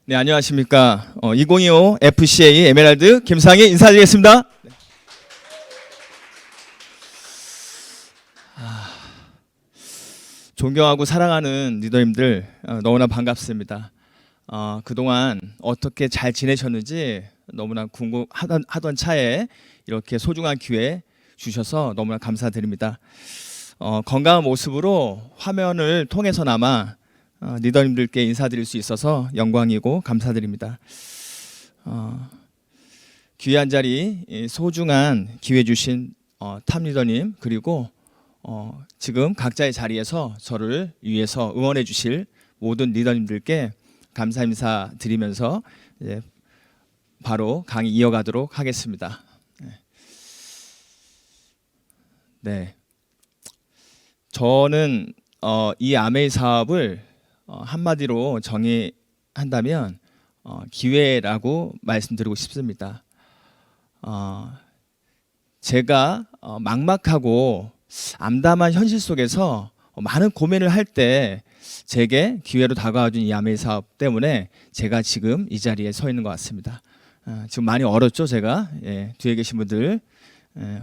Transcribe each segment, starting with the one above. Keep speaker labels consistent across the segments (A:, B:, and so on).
A: 네, 안녕하십니까. 2025 FCA 에메랄드 김상희 인사드리겠습니다. 존경하고 사랑하는 리더님들 너무나 반갑습니다. 그동안 어떻게 잘 지내셨는지 너무나 궁금하던 차에 이렇게 소중한 기회 주셔서 너무나 감사드립니다. 건강한 모습으로 화면을 통해서나마 리더님들께 인사드릴 수 있어서 영광이고 감사드립니다. 귀한 자리, 소중한 기회 주신 탑 리더님, 그리고 지금 각자의 자리에서 저를 위해서 응원해 주실 모든 리더님들께 감사 인사 드리면서 이제 바로 강의 이어가도록 하겠습니다. 네, 저는 이 아메이 사업을 한마디로 정의한다면 기회라고 말씀드리고 싶습니다. 제가 막막하고 암담한 현실 속에서 많은 고민을 할 때 제게 기회로 다가와준 이 아메이 사업 때문에 제가 지금 이 자리에 서 있는 것 같습니다. 지금 많이 얼었죠, 제가. 예, 뒤에 계신 분들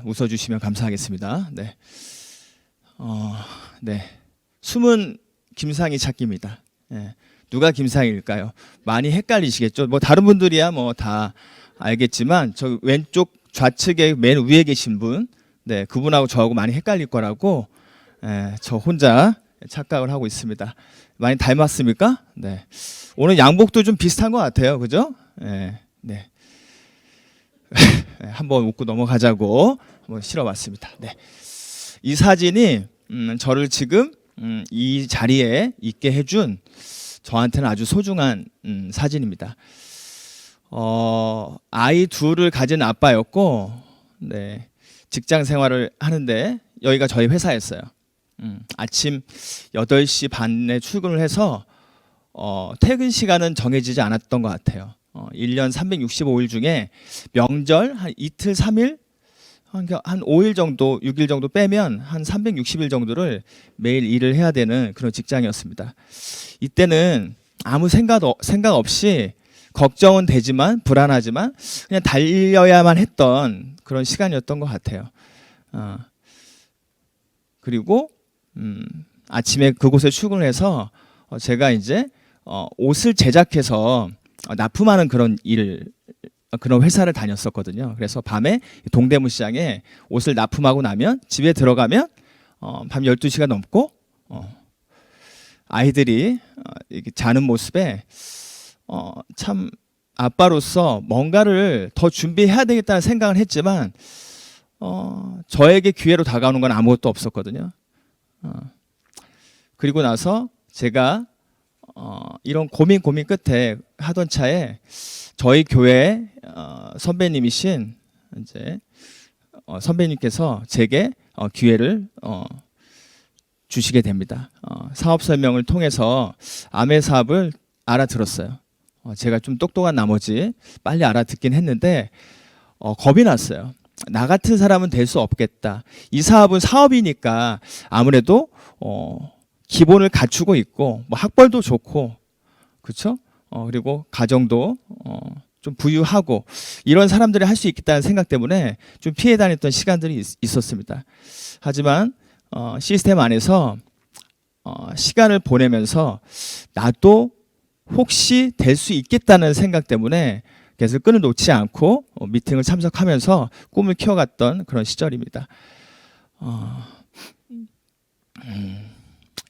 A: 웃어주시면 감사하겠습니다. 네, 네. 숨은 김상희 찾기입니다. 예, 누가 김상희일까요? 많이 헷갈리시겠죠. 뭐 다른 분들이야 뭐 다 알겠지만 저 왼쪽 좌측에 맨 위에 계신 분, 네, 그분하고 저하고 많이 헷갈릴 거라고 저 혼자 착각을 하고 있습니다. 많이 닮았습니까? 네. 오늘 양복도 좀 비슷한 것 같아요, 그죠? 네. 한번 웃고 넘어가자고 한번 실어봤습니다. 네. 이 사진이 저를 지금 이 자리에 있게 해준 저한테는 아주 소중한 사진입니다. 아이 둘을 가진 아빠였고, 네, 직장 생활을 하는데 여기가 저희 회사였어요. 아침 8시 반에 출근을 해서 퇴근 시간은 정해지지 않았던 것 같아요. 1년 365일 중에 명절 한 이틀 3일 한 5일 정도, 6일 정도 빼면 한 360일 정도를 매일 일을 해야 되는 그런 직장이었습니다. 이때는 아무 생각 없이 걱정은 되지만 불안하지만 그냥 달려야만 했던 그런 시간이었던 것 같아요. 그리고 아침에 그곳에 출근을 해서 제가 이제 옷을 제작해서 납품하는 그런 회사를 다녔었거든요. 그래서 밤에 동대문 시장에 옷을 납품하고 나면 집에 들어가면 밤 12시가 넘고 아이들이 이렇게 자는 모습에 참 아빠로서 뭔가를 더 준비해야 되겠다는 생각을 했지만 저에게 기회로 다가오는 건 아무것도 없었거든요. 그리고 나서 제가 이런 고민 끝에 하던 차에 저희 교회 선배님이신 이제 선배님께서 제게 기회를 주시게 됩니다. 사업 설명을 통해서 아메 사업을 알아들었어요. 제가 좀 똑똑한 나머지 빨리 알아듣긴 했는데 겁이 났어요. 나 같은 사람은 될 수 없겠다. 이 사업은 사업이니까 아무래도 기본을 갖추고 있고 뭐 학벌도 좋고, 그렇죠? 그리고 가정도 좀 부유하고 이런 사람들이 할 수 있겠다는 생각 때문에 좀 피해 다녔던 시간들이 있었습니다. 하지만 시스템 안에서 시간을 보내면서 나도 혹시 될 수 있겠다는 생각 때문에 계속 끈을 놓지 않고 미팅을 참석하면서 꿈을 키워갔던 그런 시절입니다.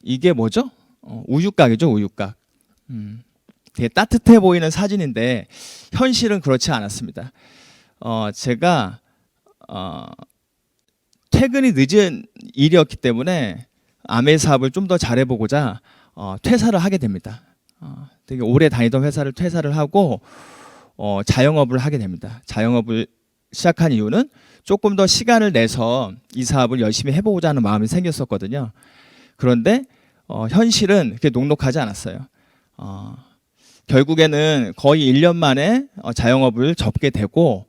A: 이게 뭐죠? 우유곽이죠, 우유곽. 되게 따뜻해 보이는 사진인데 현실은 그렇지 않았습니다. 제가 퇴근이 늦은 일이었기 때문에 아메 사업을 좀 더 잘해보고자 퇴사를 하게 됩니다. 되게 오래 다니던 회사를 퇴사를 하고 자영업을 하게 됩니다. 자영업을 시작한 이유는 조금 더 시간을 내서 이 사업을 열심히 해보고자 하는 마음이 생겼었거든요. 그런데 현실은 그렇게 녹록하지 않았어요. 결국에는 거의 1년 만에 자영업을 접게 되고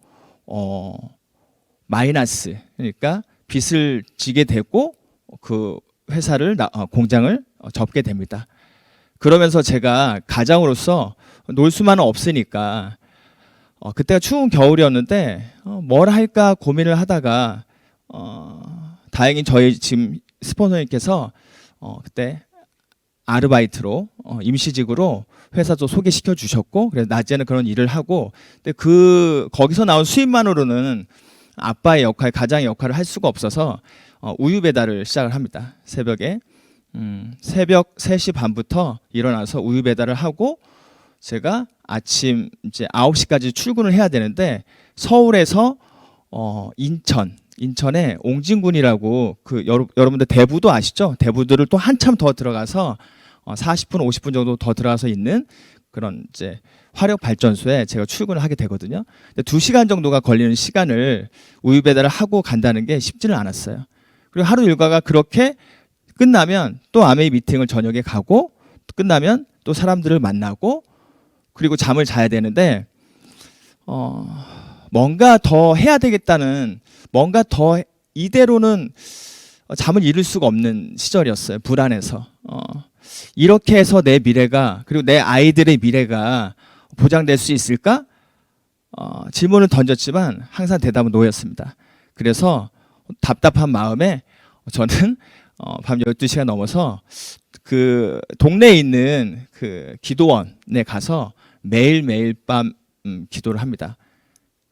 A: 마이너스, 그러니까 빚을 지게 되고 그 회사를 공장을 접게 됩니다. 그러면서 제가 가장으로서 놀 수만은 없으니까 그때가 추운 겨울이었는데 뭘 할까 고민을 하다가 다행히 저희 지금 스폰서님께서 그때 아르바이트로 임시직으로 회사도 소개시켜 주셨고, 그래서 낮에는 그런 일을 하고, 근데 거기서 나온 수입만으로는 아빠의 역할, 가장의 역할을 할 수가 없어서 우유 배달을 시작을 합니다. 새벽에 새벽 3시 반부터 일어나서 우유 배달을 하고, 제가 아침 이제 9시까지 출근을 해야 되는데, 서울에서 인천에 옹진군이라고, 여러분들 대부도 아시죠? 대부들을 또 한참 더 들어가서 40분, 50분 정도 더 들어가서 있는 그런 이제 화력 발전소에 제가 출근을 하게 되거든요. 근데 2시간 정도가 걸리는 시간을 우유 배달을 하고 간다는 게 쉽지는 않았어요. 그리고 하루 일과가 그렇게 끝나면 또 아메이 미팅을 저녁에 가고, 끝나면 또 사람들을 만나고, 그리고 잠을 자야 되는데 뭔가 더 해야 되겠다는, 뭔가 더 이대로는 잠을 이룰 수가 없는 시절이었어요. 불안해서. 이렇게 해서 내 미래가, 그리고 내 아이들의 미래가 보장될 수 있을까? 질문을 던졌지만 항상 대답은 노였습니다. 그래서 답답한 마음에 저는 밤 12시가 넘어서 그 동네에 있는 그 기도원에 가서 매일매일 밤 기도를 합니다.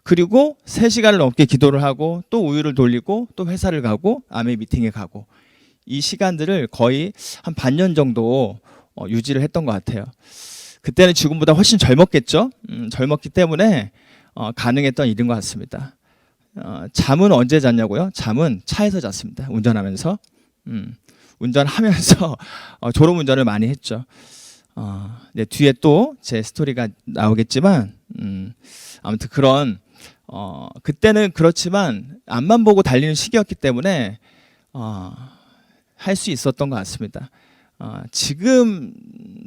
A: 그리고 3시간을 넘게 기도를 하고, 또 우유를 돌리고, 또 회사를 가고, 아메 미팅에 가고, 이 시간들을 거의 한 반년 정도 유지를 했던 것 같아요. 그때는 지금보다 훨씬 젊었겠죠. 젊었기 때문에 가능했던 일인 것 같습니다. 잠은 언제 잤냐고요? 잠은 차에서 잤습니다. 운전하면서. 운전하면서 졸음운전을 많이 했죠. 네, 뒤에 또 제 스토리가 나오겠지만, 아무튼 그때는 그렇지만 앞만 보고 달리는 시기였기 때문에 할 수 있었던 것 같습니다. 지금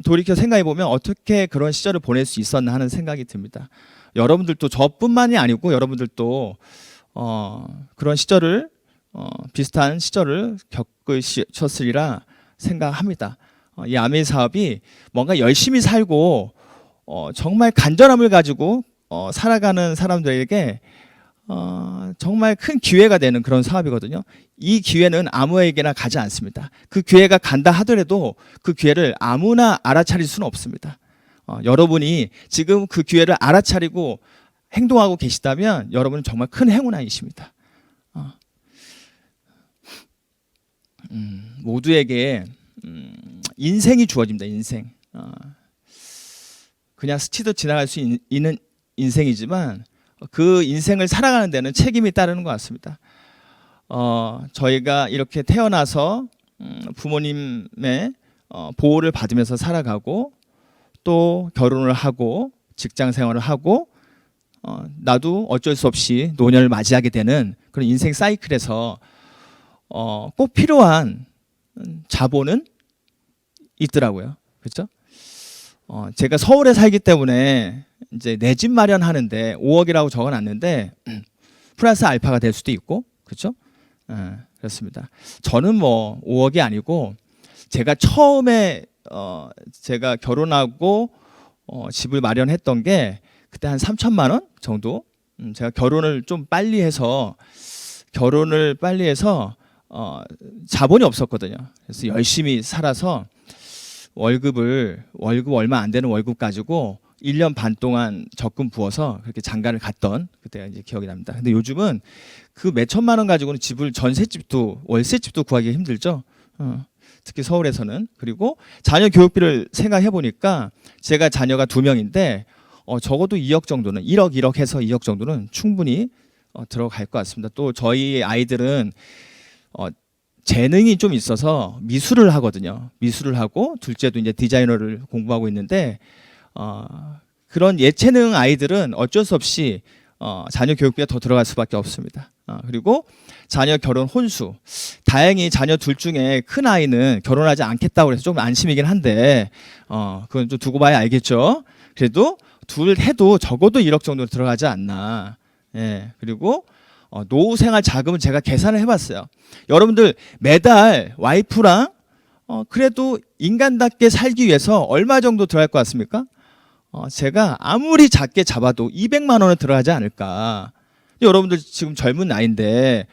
A: 돌이켜 생각해 보면 어떻게 그런 시절을 보낼 수 있었나 하는 생각이 듭니다. 여러분들도, 저뿐만이 아니고 여러분들도 그런 시절을, 비슷한 시절을 겪으셨으리라 생각합니다. 이 아메이 사업이 뭔가 열심히 살고 정말 간절함을 가지고 살아가는 사람들에게 정말 큰 기회가 되는 그런 사업이거든요. 이 기회는 아무에게나 가지 않습니다. 그 기회가 간다 하더라도 그 기회를 아무나 알아차릴 수는 없습니다. 여러분이 지금 그 기회를 알아차리고 행동하고 계시다면 여러분은 정말 큰 행운아이십니다. 모두에게 인생이 주어집니다. 인생. 그냥 스치듯 지나갈 수 있는 인생이지만 그 인생을 살아가는 데는 책임이 따르는 것 같습니다. 저희가 이렇게 태어나서 부모님의 보호를 받으면서 살아가고, 또 결혼을 하고 직장 생활을 하고, 나도 어쩔 수 없이 노년을 맞이하게 되는 그런 인생 사이클에서 꼭 필요한 자본은 있더라고요. 그렇죠? 제가 서울에 살기 때문에 이제 내 집 마련하는데 5억이라고 적어놨는데 플러스 알파가 될 수도 있고, 그렇죠? 그렇습니다. 저는 뭐 5억이 아니고, 제가 처음에 제가 결혼하고 집을 마련했던 게 그때 한 3천만 원 정도. 제가 결혼을 빨리 해서 자본이 없었거든요. 그래서 열심히 살아서 월급 얼마 안 되는 월급 가지고 1년 반 동안 적금 부어서 그렇게 장가를 갔던 그때가 이제 기억이 납니다. 근데 요즘은 그 몇 천만 원 가지고는 전셋집도 월세집도 구하기 힘들죠. 특히 서울에서는. 그리고 자녀 교육비를 생각해 보니까 제가 자녀가 2명인데 적어도 2억 정도는, 1억 해서 2억 정도는 충분히 들어갈 것 같습니다. 또 저희 아이들은 재능이 좀 있어서 미술을 하거든요. 미술을 하고, 둘째도 이제 디자이너를 공부하고 있는데, 그런 예체능 아이들은 어쩔 수 없이 자녀 교육비가 더 들어갈 수밖에 없습니다. 그리고 자녀 결혼 혼수. 다행히 자녀 둘 중에 큰 아이는 결혼하지 않겠다고 해서 조금 안심이긴 한데, 그건 좀 두고 봐야 알겠죠. 그래도 둘 해도 적어도 1억 정도 들어가지 않나. 예. 그리고 노후 생활 자금은 제가 계산을 해봤어요. 여러분들 매달 와이프랑 그래도 인간답게 살기 위해서 얼마 정도 들어갈 것 같습니까? 제가 아무리 작게 잡아도 200만 원은 들어가지 않을까. 여러분들 지금 젊은 나이인데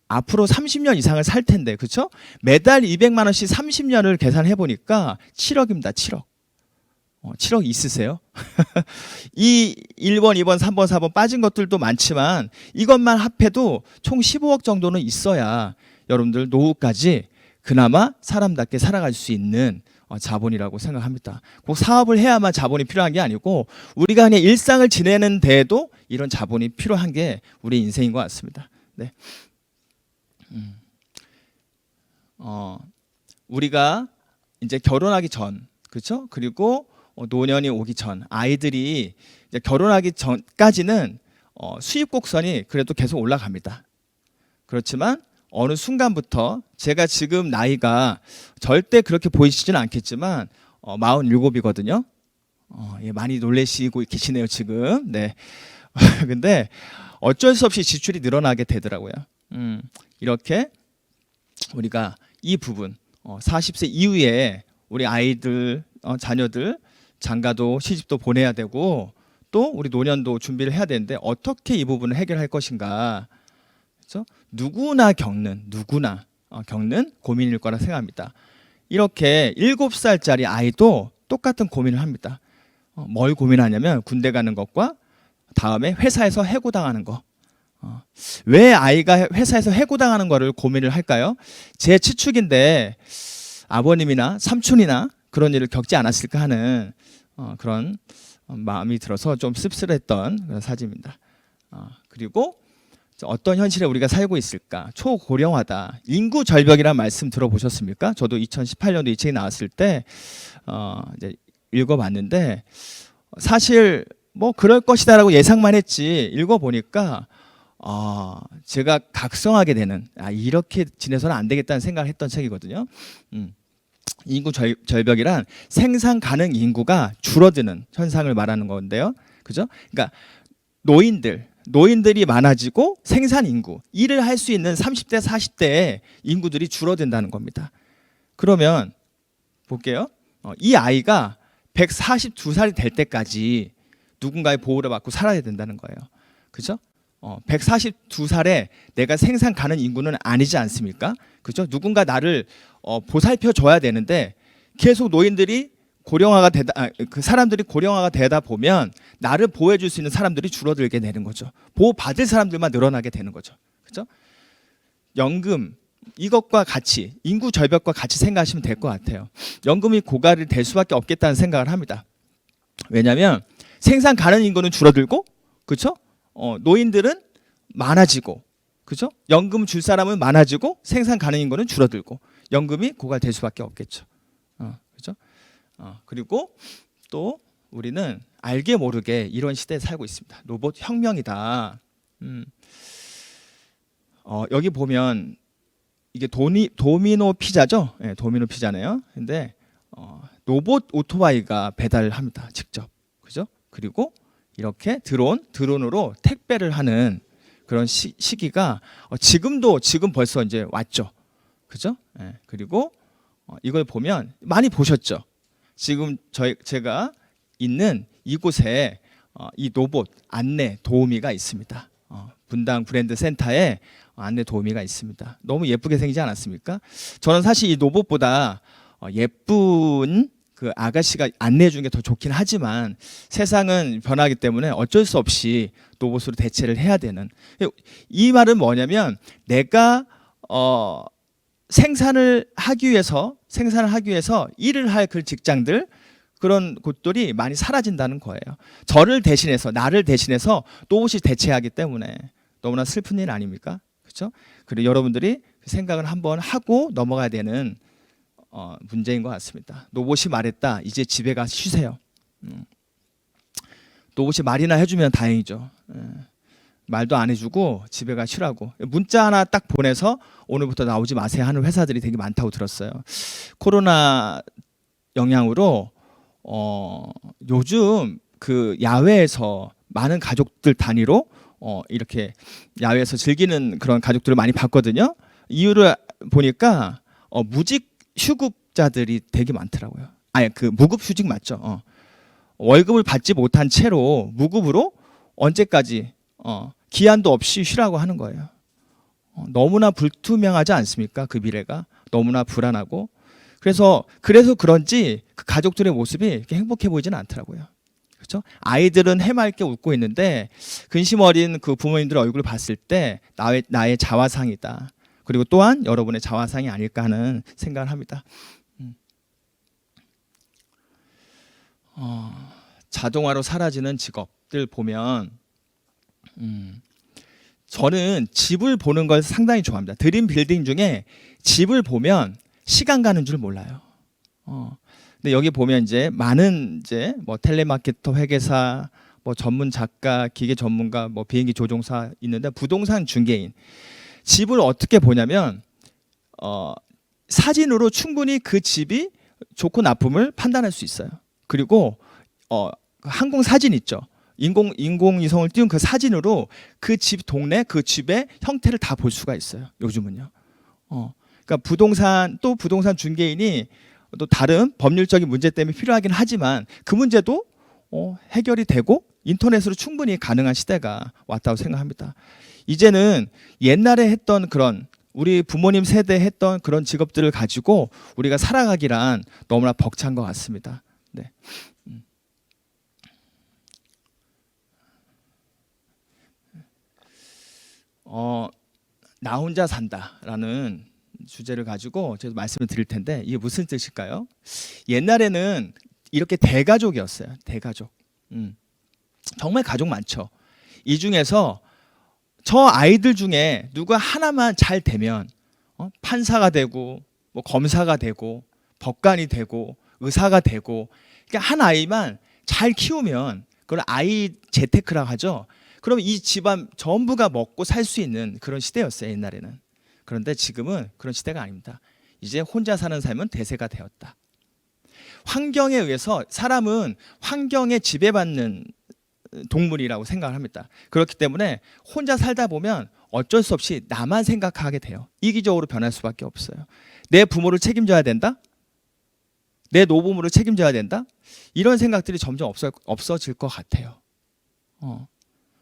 A: 앞으로 30년 이상을 살 텐데, 그렇죠? 매달 200만 원씩 30년을 계산해 보니까 7억입니다. 7억. 7억 있으세요? 이 1번, 2번, 3번, 4번 빠진 것들도 많지만 이것만 합해도 총 15억 정도는 있어야 여러분들 노후까지 그나마 사람답게 살아갈 수 있는 자본이라고 생각합니다. 꼭 사업을 해야만 자본이 필요한 게 아니고 우리가 그냥 일상을 지내는 데에도 이런 자본이 필요한 게 우리 인생인 것 같습니다. 네. 우리가 이제 결혼하기 전, 그렇죠? 그리고 노년이 오기 전, 아이들이 이제 결혼하기 전까지는 수입 곡선이 그래도 계속 올라갑니다. 그렇지만 어느 순간부터 제가 지금 나이가 절대 그렇게 보이시지는 않겠지만 47이거든요. 예, 많이 놀라시고 계시네요 지금. 네. 근데 어쩔 수 없이 지출이 늘어나게 되더라고요. 이렇게 우리가 이 부분 40세 이후에 우리 아이들, 자녀들 장가도 시집도 보내야 되고 또 우리 노년도 준비를 해야 되는데 어떻게 이 부분을 해결할 것인가. 그렇죠? 누구나 겪는 고민일 거라 생각합니다. 이렇게 7살짜리 아이도 똑같은 고민을 합니다. 뭘 고민하냐면 군대 가는 것과 다음에 회사에서 해고당하는 거. 왜 아이가 회사에서 해고당하는 거를 고민을 할까요? 제 추측인데 아버님이나 삼촌이나 그런 일을 겪지 않았을까 하는 그런 마음이 들어서 좀 씁쓸했던 그런 사진입니다. 그리고 어떤 현실에 우리가 살고 있을까? 초고령화다. 인구 절벽이라는 말씀 들어보셨습니까? 저도 2018년도 이 책이 나왔을 때 이제 읽어봤는데 사실 뭐 그럴 것이다라고 예상만 했지 읽어보니까 제가 각성하게 되는 이렇게 지내서는 안 되겠다는 생각을 했던 책이거든요. 인구 절벽이란 생산 가능 인구가 줄어드는 현상을 말하는 건데요. 그죠? 그러니까 노인들이 많아지고 생산 인구, 일을 할 수 있는 30대, 40대의 인구들이 줄어든다는 겁니다. 그러면 볼게요. 이 아이가 142살이 될 때까지 누군가의 보호를 받고 살아야 된다는 거예요. 그죠? 142살에 내가 생산 가능 인구는 아니지 않습니까? 그죠? 누군가 나를 보살펴 줘야 되는데 계속 노인들이 그 사람들이 고령화가 되다 보면 나를 보호해 줄 수 있는 사람들이 줄어들게 되는 거죠. 보호받을 사람들만 늘어나게 되는 거죠. 그죠? 연금 이것과 같이 인구 절벽과 같이 생각하시면 될 것 같아요. 연금이 고갈이 될 수밖에 없겠다는 생각을 합니다. 왜냐하면 생산 가능 인구는 줄어들고, 그렇죠? 노인들은 많아지고, 그렇죠? 연금 줄 사람은 많아지고 생산 가능 인구는 줄어들고 연금이 고갈될 수밖에 없겠죠. 그렇죠? 그리고 또 우리는 알게 모르게 이런 시대에 살고 있습니다. 로봇 혁명이다. 여기 보면 이게 도미노 피자죠? 네, 도미노 피자네요. 근데 로봇 오토바이가 배달을 합니다. 직접. 그죠? 그리고 이렇게 드론으로 택배를 하는 그런 시기가 지금 벌써 이제 왔죠. 그죠? 네, 그리고 이걸 보면 많이 보셨죠? 지금 제가 있는 이곳에 이 로봇 안내 도우미가 있습니다. 분당 브랜드 센터에 안내 도우미가 있습니다. 너무 예쁘게 생기지 않았습니까? 저는 사실 이 로봇보다 예쁜 그 아가씨가 안내해 주는 게 더 좋긴 하지만 세상은 변하기 때문에 어쩔 수 없이 로봇으로 대체를 해야 되는. 이 말은 뭐냐면 내가 생산을 하기 위해서 일을 할 그 직장들 그런 곳들이 많이 사라진다는 거예요. 나를 대신해서 로봇이 대체하기 때문에 너무나 슬픈 일 아닙니까? 그렇죠? 그리고 여러분들이 생각을 한번 하고 넘어가야 되는 문제인 것 같습니다. 로봇이 말했다. 이제 집에 가서 쉬세요. 로봇이 말이나 해주면 다행이죠. 말도 안 해주고 집에 가 쉬라고. 문자 하나 딱 보내서 오늘부터 나오지 마세요 하는 회사들이 되게 많다고 들었어요. 코로나 영향으로 요즘 그 야외에서 많은 가족들 단위로 이렇게 야외에서 즐기는 그런 가족들을 많이 봤거든요. 이유를 보니까 무직 휴급자들이 되게 많더라고요. 그 무급 휴직 맞죠? 월급을 받지 못한 채로 무급으로 언제까지 기한도 없이 쉬라고 하는 거예요. 너무나 불투명하지 않습니까? 그 미래가 너무나 불안하고 그래서 그런지 그 가족들의 모습이 이렇게 행복해 보이지는 않더라고요. 그렇죠? 아이들은 해맑게 웃고 있는데 근심 어린 그 부모님들 얼굴을 봤을 때 나의 자화상이다. 그리고 또한 여러분의 자화상이 아닐까 하는 생각을 합니다. 자동화로 사라지는 직업들 보면 저는 집을 보는 걸 상당히 좋아합니다. 드림 빌딩 중에 집을 보면 시간 가는 줄 몰라요. 근데 여기 보면 이제 많은 이제 뭐 텔레마케터 회계사, 뭐 전문 작가, 기계 전문가, 뭐 비행기 조종사 있는데 부동산 중개인 집을 어떻게 보냐면 사진으로 충분히 그 집이 좋고 나쁨을 판단할 수 있어요. 그리고 항공 사진 있죠. 인공위성을 띄운 그 사진으로 그 집 동네 그 집의 형태를 다 볼 수가 있어요. 요즘은요. 그러니까 부동산 중개인이 또 다른 법률적인 문제 때문에 필요하긴 하지만 그 문제도 해결이 되고 인터넷으로 충분히 가능한 시대가 왔다고 생각합니다. 이제는 옛날에 했던 그런 우리 부모님 세대 했던 그런 직업들을 가지고 우리가 살아가기란 너무나 벅찬 것 같습니다. 네. 나 혼자 산다라는 주제를 가지고 제가 말씀을 드릴 텐데 이게 무슨 뜻일까요? 옛날에는 이렇게 대가족이었어요. 대가족. 정말 가족 많죠. 이 중에서 저 아이들 중에 누가 하나만 잘 되면 판사가 되고 뭐 검사가 되고 법관이 되고 의사가 되고 그러니까 한 아이만 잘 키우면 그걸 아이 재테크라고 하죠. 그럼 이 집안 전부가 먹고 살 수 있는 그런 시대였어요. 옛날에는. 그런데 지금은 그런 시대가 아닙니다. 이제 혼자 사는 삶은 대세가 되었다. 환경에 의해서 사람은 환경에 지배받는 동물이라고 생각을 합니다. 그렇기 때문에 혼자 살다 보면 어쩔 수 없이 나만 생각하게 돼요. 이기적으로 변할 수밖에 없어요. 내 부모를 책임져야 된다? 내 노부모를 책임져야 된다? 이런 생각들이 점점 없어질 것 같아요.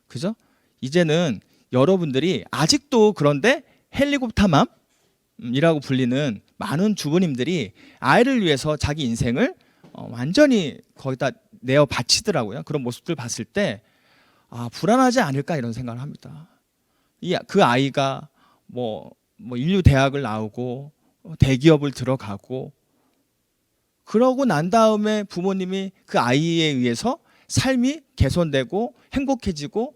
A: 그죠? 이제는 여러분들이 아직도 그런데 헬리콥터맘이라고 불리는 많은 주부님들이 아이를 위해서 자기 인생을 완전히 거기다 내어 바치더라고요. 그런 모습들 봤을 때 불안하지 않을까 이런 생각을 합니다. 그 아이가 뭐 인류 대학을 나오고 대기업을 들어가고 그러고 난 다음에 부모님이 그 아이에 의해서 삶이 개선되고 행복해지고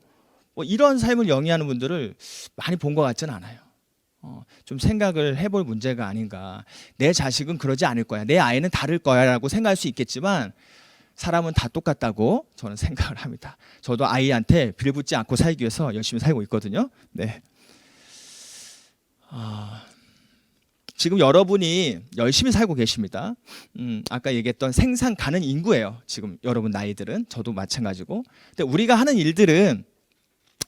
A: 뭐 이런 삶을 영위하는 분들을 많이 본 것 같지는 않아요. 좀 생각을 해볼 문제가 아닌가. 내 자식은 그러지 않을 거야. 내 아이는 다를 거야 라고 생각할 수 있겠지만 사람은 다 똑같다고 저는 생각을 합니다. 저도 아이한테 빌붙지 않고 살기 위해서 열심히 살고 있거든요. 네. 지금 여러분이 열심히 살고 계십니다. 아까 얘기했던 생산 가능 인구예요. 지금 여러분 나이들은 저도 마찬가지고. 근데 우리가 하는 일들은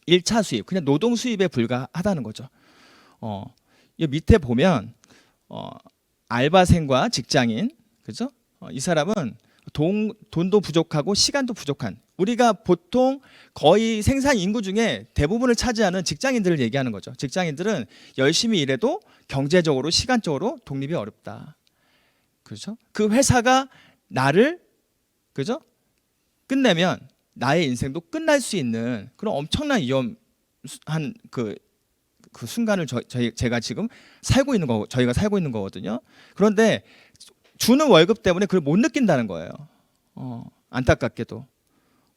A: 1차 수입, 그냥 노동 수입에 불과하다는 거죠. 이 밑에 보면 알바생과 직장인, 그죠? 이 사람은 돈도 부족하고 시간도 부족한 우리가 보통 거의 생산 인구 중에 대부분을 차지하는 직장인들을 얘기하는 거죠. 직장인들은 열심히 일해도 경제적으로 시간적으로 독립이 어렵다. 그렇죠? 그 회사가 나를 그죠? 끝내면 나의 인생도 끝날 수 있는 그런 엄청난 위험한 그 순간을 제가 지금 살고 있는 거 저희가 살고 있는 거거든요. 그런데 주는 월급 때문에 그걸 못 느낀다는 거예요. 안타깝게도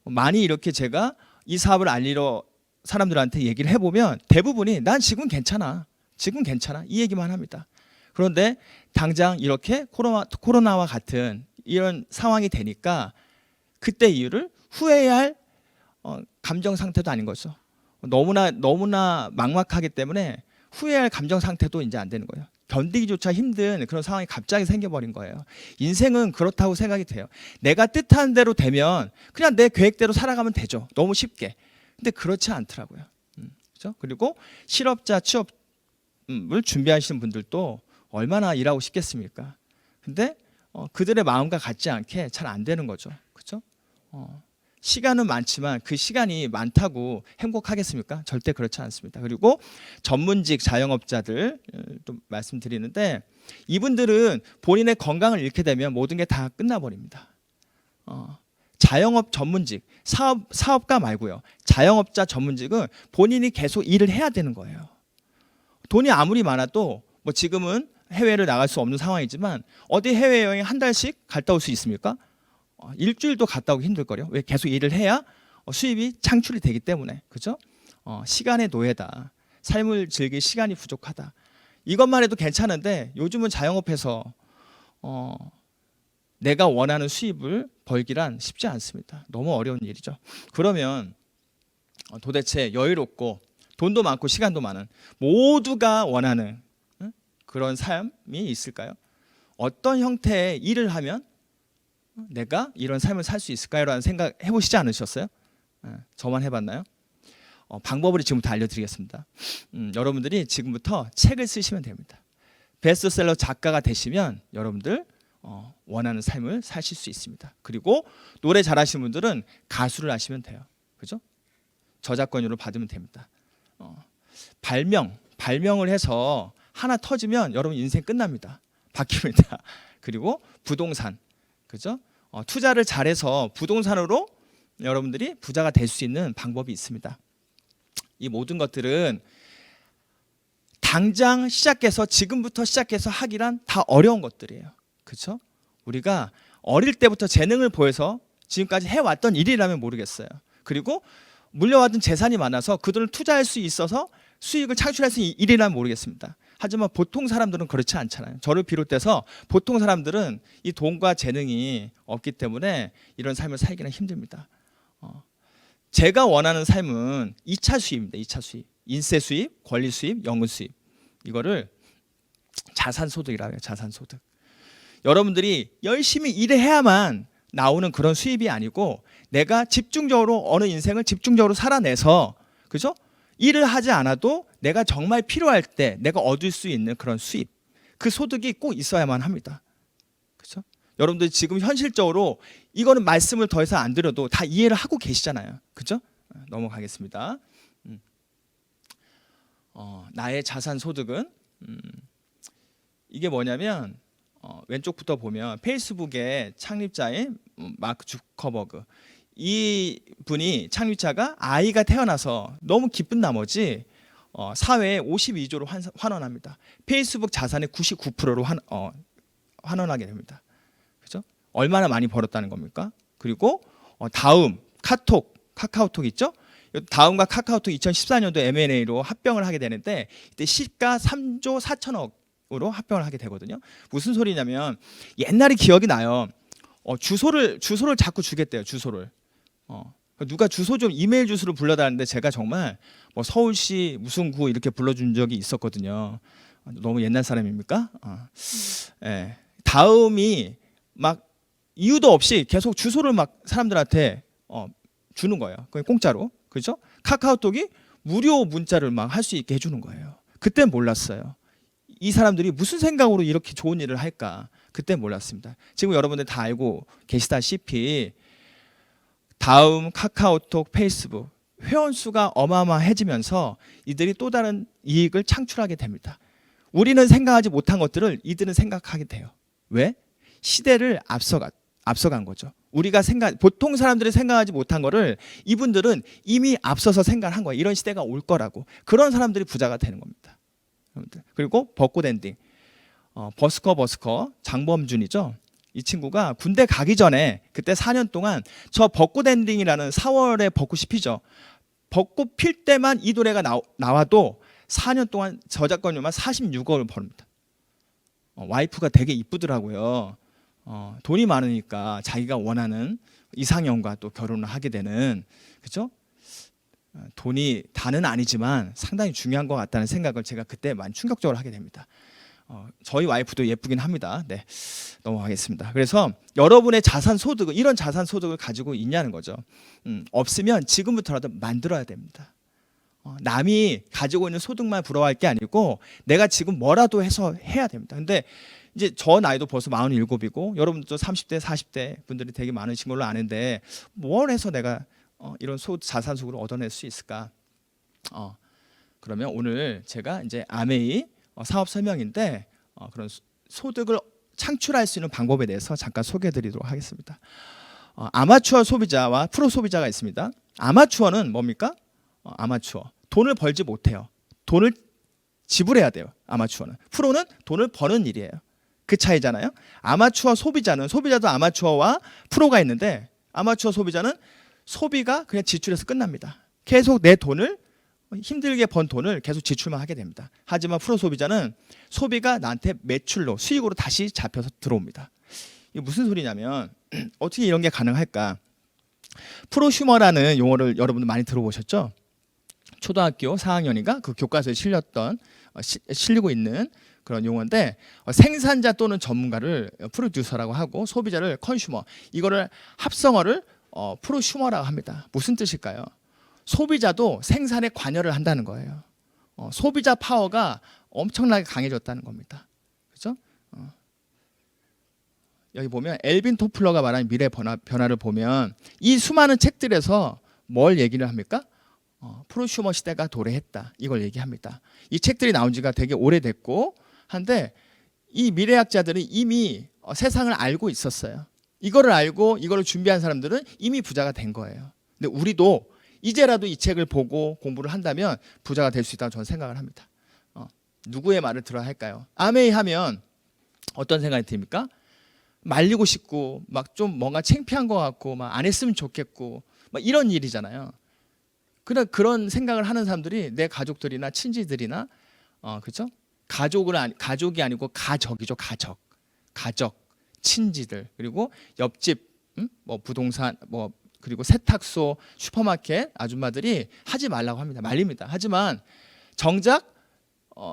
A: 많이 이렇게 제가 이 사업을 알리러 사람들한테 얘기를 해보면 대부분이 난 지금 괜찮아, 지금 괜찮아 이 얘기만 합니다. 그런데 당장 이렇게 코로나와 같은 이런 상황이 되니까 그때 이유를 후회해야 할 감정 상태도 아닌 거죠. 너무나 막막하기 때문에 후회할 감정 상태도 이제 안 되는 거예요. 견디기조차 힘든 그런 상황이 갑자기 생겨버린 거예요. 인생은 그렇다고 생각이 돼요. 내가 뜻하는 대로 되면 그냥 내 계획대로 살아가면 되죠. 너무 쉽게. 근데 그렇지 않더라고요. 그렇죠? 그리고 실업자 취업을 준비하시는 분들도 얼마나 일하고 싶겠습니까? 근데 그들의 마음과 같지 않게 잘 안 되는 거죠. 그렇죠? 시간은 많지만 그 시간이 많다고 행복하겠습니까? 절대 그렇지 않습니다. 그리고 전문직 자영업자들 또 말씀드리는데 이분들은 본인의 건강을 잃게 되면 모든 게 다 끝나버립니다. 자영업 전문직, 사업가 말고요. 자영업자 전문직은 본인이 계속 일을 해야 되는 거예요. 돈이 아무리 많아도 뭐 지금은 해외를 나갈 수 없는 상황이지만 어디 해외여행 한 달씩 갔다 올 수 있습니까? 일주일도 갔다 오기 힘들걸요. 왜? 계속 일을 해야 수입이 창출이 되기 때문에. 그죠? 시간의 노예다. 삶을 즐길 시간이 부족하다. 이것만 해도 괜찮은데 요즘은 자영업해서 내가 원하는 수입을 벌기란 쉽지 않습니다. 너무 어려운 일이죠. 그러면 도대체 여유롭고 돈도 많고 시간도 많은 모두가 원하는 그런 삶이 있을까요? 어떤 형태의 일을 하면 내가 이런 삶을 살 수 있을까요? 라는 생각 해보시지 않으셨어요? 저만 해봤나요? 방법을 지금부터 알려드리겠습니다. 여러분들이 지금부터 책을 쓰시면 됩니다. 베스트셀러 작가가 되시면 여러분들 원하는 삶을 사실 수 있습니다. 그리고 노래 잘하시는 분들은 가수를 하시면 돼요. 그죠? 저작권료를 받으면 됩니다. 발명을 해서 하나 터지면 여러분 인생 끝납니다. 바뀝니다. 그리고 부동산, 그죠? 투자를 잘해서 부동산으로 여러분들이 부자가 될 수 있는 방법이 있습니다. 이 모든 것들은 당장 시작해서 지금부터 시작해서 하기란 다 어려운 것들이에요. 그렇죠? 우리가 어릴 때부터 재능을 보여서 지금까지 해왔던 일이라면 모르겠어요. 그리고 물려받은 재산이 많아서 그 돈을 투자할 수 있어서 수익을 창출할 수 있는 일이라면 모르겠습니다. 하지만 보통 사람들은 그렇지 않잖아요. 저를 비롯해서 보통 사람들은 이 돈과 재능이 없기 때문에 이런 삶을 살기는 힘듭니다. 제가 원하는 삶은 2차 수입입니다. 2차 수입. 인세 수입, 권리 수입, 연금 수입. 이거를 자산소득이라고 해요. 자산소득. 여러분들이 열심히 일해야만 나오는 그런 수입이 아니고 내가 집중적으로 어느 인생을 집중적으로 살아내서 그죠? 일을 하지 않아도 내가 정말 필요할 때 내가 얻을 수 있는 그런 수입, 그 소득이 꼭 있어야만 합니다. 그렇죠? 여러분들 지금 현실적으로 이거는 말씀을 더 이상 안 드려도 다 이해를 하고 계시잖아요. 그렇죠? 넘어가겠습니다. 나의 자산 소득은 이게 뭐냐면 왼쪽부터 보면 페이스북의 창립자인 마크 주커버그, 이 분이 창립자가 아이가 태어나서 너무 기쁜 나머지 사회에 52조를 환원합니다. 페이스북 자산의 99%로 환원하게 됩니다. 그죠? 얼마나 많이 벌었다는 겁니까? 그리고 다음 카카오톡 있죠? 다음과 카카오톡 2014년도 M&A로 합병을 하게 되는데 이때 시가 3조 4천억으로 합병을 하게 되거든요. 무슨 소리냐면 옛날에 기억이 나요. 주소를 자꾸 주겠대요. 주소를. 누가 주소 좀 이메일 주소를 불러달라는데 제가 정말 뭐 서울시 무슨 구 이렇게 불러준 적이 있었거든요. 너무 옛날 사람입니까? 예. 다음이 막 이유도 없이 계속 주소를 막 사람들한테 주는 거예요. 그냥 공짜로. 그죠? 카카오톡이 무료 문자를 막 할 수 있게 해주는 거예요. 그때 몰랐어요. 이 사람들이 무슨 생각으로 이렇게 좋은 일을 할까? 그때 몰랐습니다. 지금 여러분들 다 알고 계시다시피 다음, 카카오톡, 페이스북 회원 수가 어마어마해지면서 이들이 또 다른 이익을 창출하게 됩니다. 우리는 생각하지 못한 것들을 이들은 생각하게 돼요. 왜? 시대를 앞서간 거죠. 우리가 보통 사람들이 생각하지 못한 거를 이분들은 이미 앞서서 생각한 거예요. 이런 시대가 올 거라고. 그런 사람들이 부자가 되는 겁니다. 그리고 벚꽃 엔딩. 버스커 장범준이죠. 이 친구가 군대 가기 전에 그때 4년 동안 저 벚꽃 엔딩이라는 4월에 벚꽃이 피죠. 벚꽃 필 때만 이 노래가 나와도 4년 동안 저작권료만 46억을 벌입니다. 와이프가 되게 이쁘더라고요. 돈이 많으니까 자기가 원하는 이상형과 또 결혼을 하게 되는, 그죠? 돈이 다는 아니지만 상당히 중요한 것 같다는 생각을 제가 그때 많이 충격적으로 하게 됩니다. 저희 와이프도 예쁘긴 합니다. 네, 넘어가겠습니다. 그래서 여러분의 자산 소득은 이런 자산 소득을 가지고 있냐는 거죠. 없으면 지금부터라도 만들어야 됩니다. 남이 가지고 있는 소득만 부러워할 게 아니고 내가 지금 뭐라도 해서 해야 됩니다. 근데 이제 저 나이도 벌써 47이고 여러분도 30대, 40대 분들이 되게 많으신 걸로 아는데 뭘 해서 내가 이런 자산소득을 얻어낼 수 있을까? 그러면 오늘 제가 이제 아메이 사업 설명인데 그런 소득을 창출할 수 있는 방법에 대해서 잠깐 소개해드리도록 하겠습니다. 아마추어 소비자와 프로 소비자가 있습니다. 아마추어는 뭡니까? 아마추어 돈을 벌지 못해요. 돈을 지불해야 돼요. 아마추어는. 프로는 돈을 버는 일이에요. 그 차이잖아요. 아마추어 소비자도 아마추어와 프로가 있는데 아마추어 소비자는 소비가 그냥 지출해서 끝납니다. 계속 내 돈을 힘들게 번 돈을 계속 지출만 하게 됩니다. 하지만 프로 소비자는 소비가 나한테 매출로 수익으로 다시 잡혀서 들어옵니다. 이게 무슨 소리냐면 어떻게 이런 게 가능할까? 프로슈머라는 용어를 여러분들 많이 들어보셨죠? 초등학교 4학년인가 그 교과서에 실리고 있는 그런 용어인데 생산자 또는 전문가를 프로듀서라고 하고 소비자를 컨슈머, 이거를 합성어를 프로슈머라고 합니다. 무슨 뜻일까요? 소비자도 생산에 관여를 한다는 거예요. 소비자 파워가 엄청나게 강해졌다는 겁니다. 그렇죠? 여기 보면 엘빈 토플러가 말한 미래 변화를 보면 이 수많은 책들에서 뭘 얘기를 합니까? 프로슈머 시대가 도래했다. 이걸 얘기합니다. 이 책들이 나온 지가 되게 오래됐고 한데 이 미래학자들은 이미 세상을 알고 있었어요. 이거를 알고 이거를 준비한 사람들은 이미 부자가 된 거예요. 근데 우리도 이제라도 이 책을 보고 공부를 한다면 부자가 될 수 있다고 저는 생각을 합니다. 누구의 말을 들어야 할까요? 아메이 하면 어떤 생각이 듭니까? 말리고 싶고 막 좀 뭔가 창피한 것 같고 막 안 했으면 좋겠고 막 이런 일이잖아요. 그런 생각을 하는 사람들이 내 가족들이나 친지들이나 그렇죠? 가족이 아니고 가족이죠. 가족, 친지들, 그리고 옆집, 뭐 부동산, 뭐 그리고 세탁소, 슈퍼마켓 아줌마들이 하지 말라고 합니다. 말립니다. 하지만 정작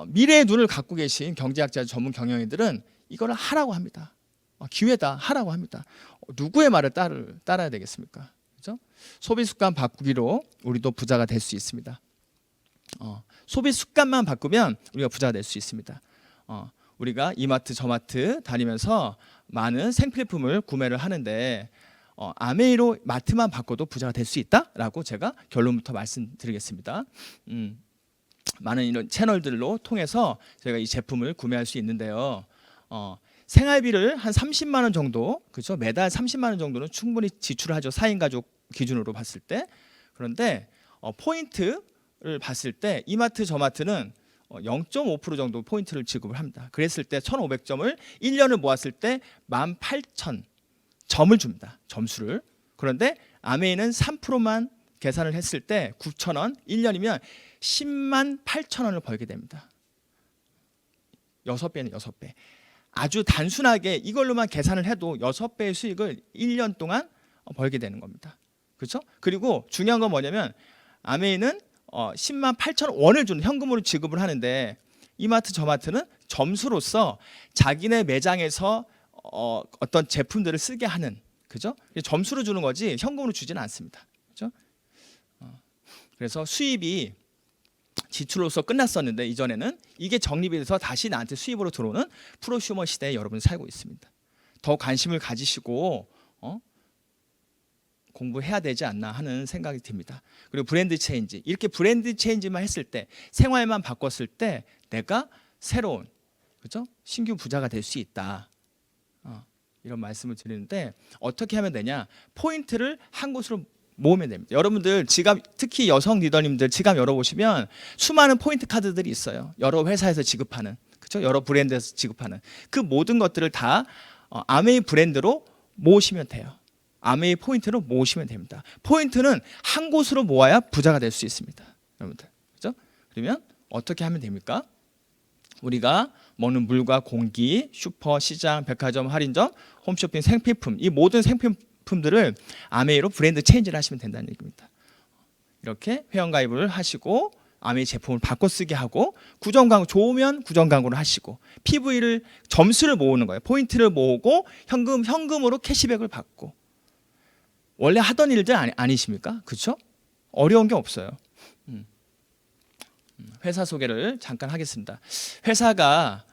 A: 미래의 눈을 갖고 계신 경제학자 전문 경영인들은 이거를 하라고 합니다. 기회다 하라고 합니다. 누구의 말을 따라야 되겠습니까? 그렇죠? 소비 습관 바꾸기로 우리도 부자가 될 수 있습니다. 소비 습관만 바꾸면 우리가 부자가 될 수 있습니다. 우리가 이마트 저마트 다니면서 많은 생필품을 구매를 하는데 아메이로 마트만 바꿔도 부자가 될 수 있다라고 제가 결론부터 말씀드리겠습니다. 많은 이런 채널들로 통해서 제가 이 제품을 구매할 수 있는데요. 생활비를 한 30만 원 정도, 그렇죠? 매달 30만 원 정도는 충분히 지출을 하죠. 4인 가족 기준으로 봤을 때. 그런데 포인트를 봤을 때 이마트 저마트는 0.5% 정도 포인트를 지급을 합니다. 그랬을 때 1,500점을 1년을 모았을 때 18,000점을 줍니다. 점수를. 그런데 아메이는 3%만 계산을 했을 때 9,000원, 1년이면 10만 8,000원을 벌게 됩니다. 6배는 6배. 아주 단순하게 이걸로만 계산을 해도 6배의 수익을 1년 동안 벌게 되는 겁니다. 그렇죠? 그리고 중요한 건 뭐냐면 아메이는 10만 8천 원을 주는 현금으로 지급을 하는데 이마트 저마트는 점수로서 자기네 매장에서 어떤 제품들을 쓰게 하는, 그죠? 점수로 주는 거지 현금으로 주지는 않습니다. 그죠? 그래서 수입이 지출로서 끝났었는데 이전에는 이게 적립이 돼서 다시 나한테 수입으로 들어오는 프로슈머 시대에 여러분이 살고 있습니다. 더 관심을 가지시고 공부해야 되지 않나 하는 생각이 듭니다. 그리고 브랜드 체인지, 이렇게 브랜드 체인지만 했을 때, 생활만 바꿨을 때 내가 새로운, 그렇죠? 신규 부자가 될 수 있다. 이런 말씀을 드리는데 어떻게 하면 되냐? 포인트를 한 곳으로 모으면 됩니다. 여러분들 지갑, 특히 여성 리더님들 지갑 열어보시면 수많은 포인트 카드들이 있어요. 여러 회사에서 지급하는, 그렇죠? 여러 브랜드에서 지급하는 그 모든 것들을 다 아메이 브랜드로 모으시면 돼요. 아메이 포인트로 모으시면 됩니다. 포인트는 한 곳으로 모아야 부자가 될 수 있습니다. 여러분들, 그렇죠? 그러면 어떻게 하면 됩니까? 우리가 먹는 물과 공기, 슈퍼, 시장, 백화점, 할인점, 홈쇼핑, 생필품, 이 모든 생필품들을 아메이로 브랜드 체인지를 하시면 된다는 얘기입니다. 이렇게 회원가입을 하시고 아메이 제품을 바꿔 쓰게 하고 구정 광고, 좋으면 구정 광고를 하시고 PV를 점수를 모으는 거예요. 포인트를 모으고 현금으로 캐시백을 받고. 원래 하던 일들 아니십니까? 그렇죠? 어려운 게 없어요. 회사 소개를 잠깐 하겠습니다. 회사가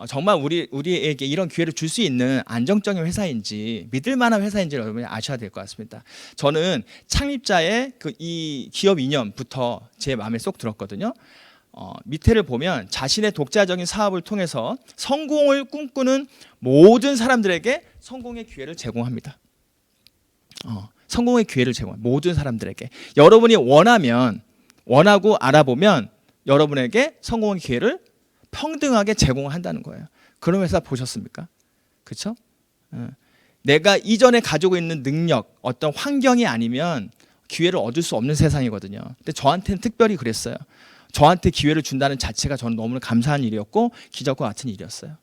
A: 정말 우리에게 이런 기회를 줄 수 있는 안정적인 회사인지 믿을 만한 회사인지 여러분이 아셔야 될 것 같습니다. 저는 창립자의 이 기업 이념부터 제 마음에 쏙 들었거든요. 밑에를 보면 자신의 독자적인 사업을 통해서 성공을 꿈꾸는 모든 사람들에게 성공의 기회를 제공합니다. 성공의 기회를 제공합니다. 모든 사람들에게. 여러분이 원하고 알아보면 여러분에게 성공의 기회를 평등하게 제공한다는 거예요. 그런 회사 보셨습니까? 그렇죠? 내가 이전에 가지고 있는 능력, 어떤 환경이 아니면 기회를 얻을 수 없는 세상이거든요. 근데 저한테는 특별히 그랬어요. 저한테 기회를 준다는 자체가 저는 너무나 감사한 일이었고 기적과 같은 일이었어요.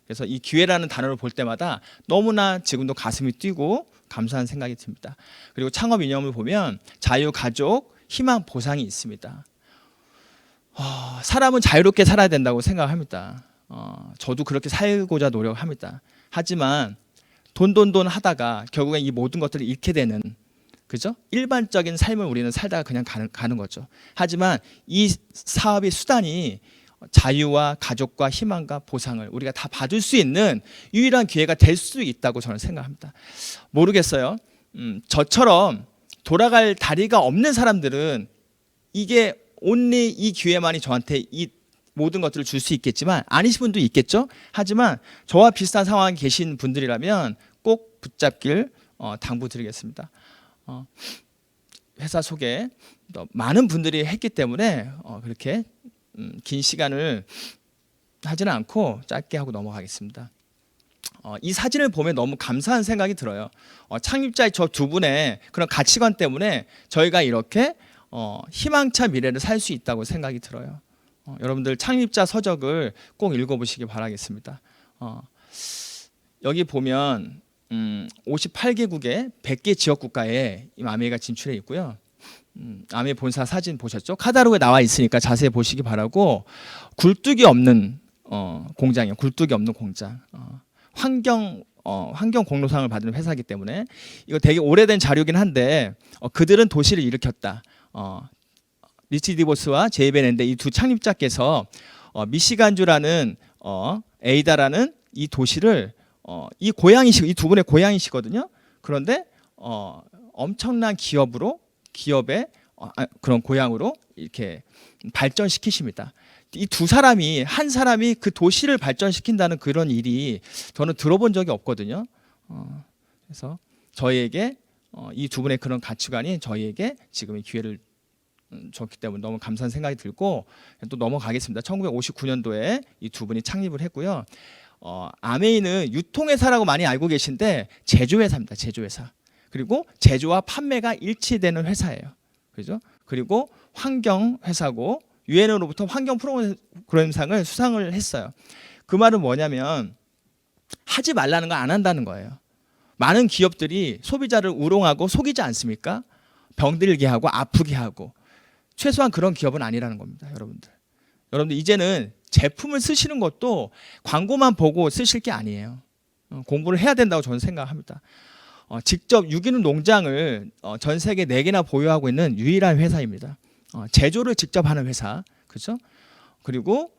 A: 그래서 이 기회라는 단어를 볼 때마다 너무나 지금도 가슴이 뛰고 감사한 생각이 듭니다. 그리고 창업 이념을 보면 자유, 가족, 희망, 보상이 있습니다. 사람은 자유롭게 살아야 된다고 생각합니다. 저도 그렇게 살고자 노력합니다. 하지만 돈 하다가 결국엔 이 모든 것들을 잃게 되는, 그죠? 일반적인 삶을 우리는 살다가 그냥 가는 거죠. 하지만 이 사업의 수단이 자유와 가족과 희망과 보상을 우리가 다 받을 수 있는 유일한 기회가 될 수 있다고 저는 생각합니다. 모르겠어요. 저처럼 돌아갈 다리가 없는 사람들은 이게 온리 이 기회만이 저한테 이 모든 것들을 줄 수 있겠지만 아니신 분도 있겠죠. 하지만 저와 비슷한 상황에 계신 분들이라면 꼭 붙잡길 당부드리겠습니다. 회사 소개 많은 분들이 했기 때문에 그렇게 긴 시간을 하지는 않고 짧게 하고 넘어가겠습니다. 이 사진을 보면 너무 감사한 생각이 들어요. 창립자의 저 두 분의 그런 가치관 때문에 저희가 이렇게 희망찬 미래를 살 수 있다고 생각이 들어요. 여러분들 창립자 서적을 꼭 읽어보시기 바라겠습니다. 여기 보면 58개국의 100개 지역 국가에 아메이가 진출해 있고요. 아메이 본사 사진 보셨죠? 카다로그에 나와 있으니까 자세히 보시기 바라고, 굴뚝이 없는 공장이에요. 굴뚝이 없는 공장. 환경 공로상을 받은 회사이기 때문에 이거 되게 오래된 자료긴 한데 그들은 도시를 일으켰다. 리치 디보스와 제이벤 앤데 이 두 창립자께서 미시간주라는 에이다라는 이 도시를 이 두 분의 고향이시거든요. 그런데 엄청난 기업의 그런 고향으로 이렇게 발전시키십니다. 이 두 사람이, 한 사람이 그 도시를 발전시킨다는 그런 일이 저는 들어본 적이 없거든요. 그래서 저희에게 이 두 분의 그런 가치관이 저희에게 지금의 기회를 줬기 때문에 너무 감사한 생각이 들고, 또 넘어가겠습니다. 1959년도에 이 두 분이 창립을 했고요. 아메이는 유통회사라고 많이 알고 계신데 제조회사입니다. 제조회사. 그리고 제조와 판매가 일치되는 회사예요. 그죠? 그리고 환경회사고 유엔으로부터 환경 프로그램상을 수상을 했어요. 그 말은 뭐냐면 하지 말라는 거 안 한다는 거예요. 많은 기업들이 소비자를 우롱하고 속이지 않습니까? 병들게 하고 아프게 하고. 최소한 그런 기업은 아니라는 겁니다. 여러분들 이제는 제품을 쓰시는 것도 광고만 보고 쓰실 게 아니에요. 공부를 해야 된다고 저는 생각합니다. 직접 유기농 농장을 전 세계 4개나 보유하고 있는 유일한 회사입니다. 제조를 직접 하는 회사, 그렇죠? 그리고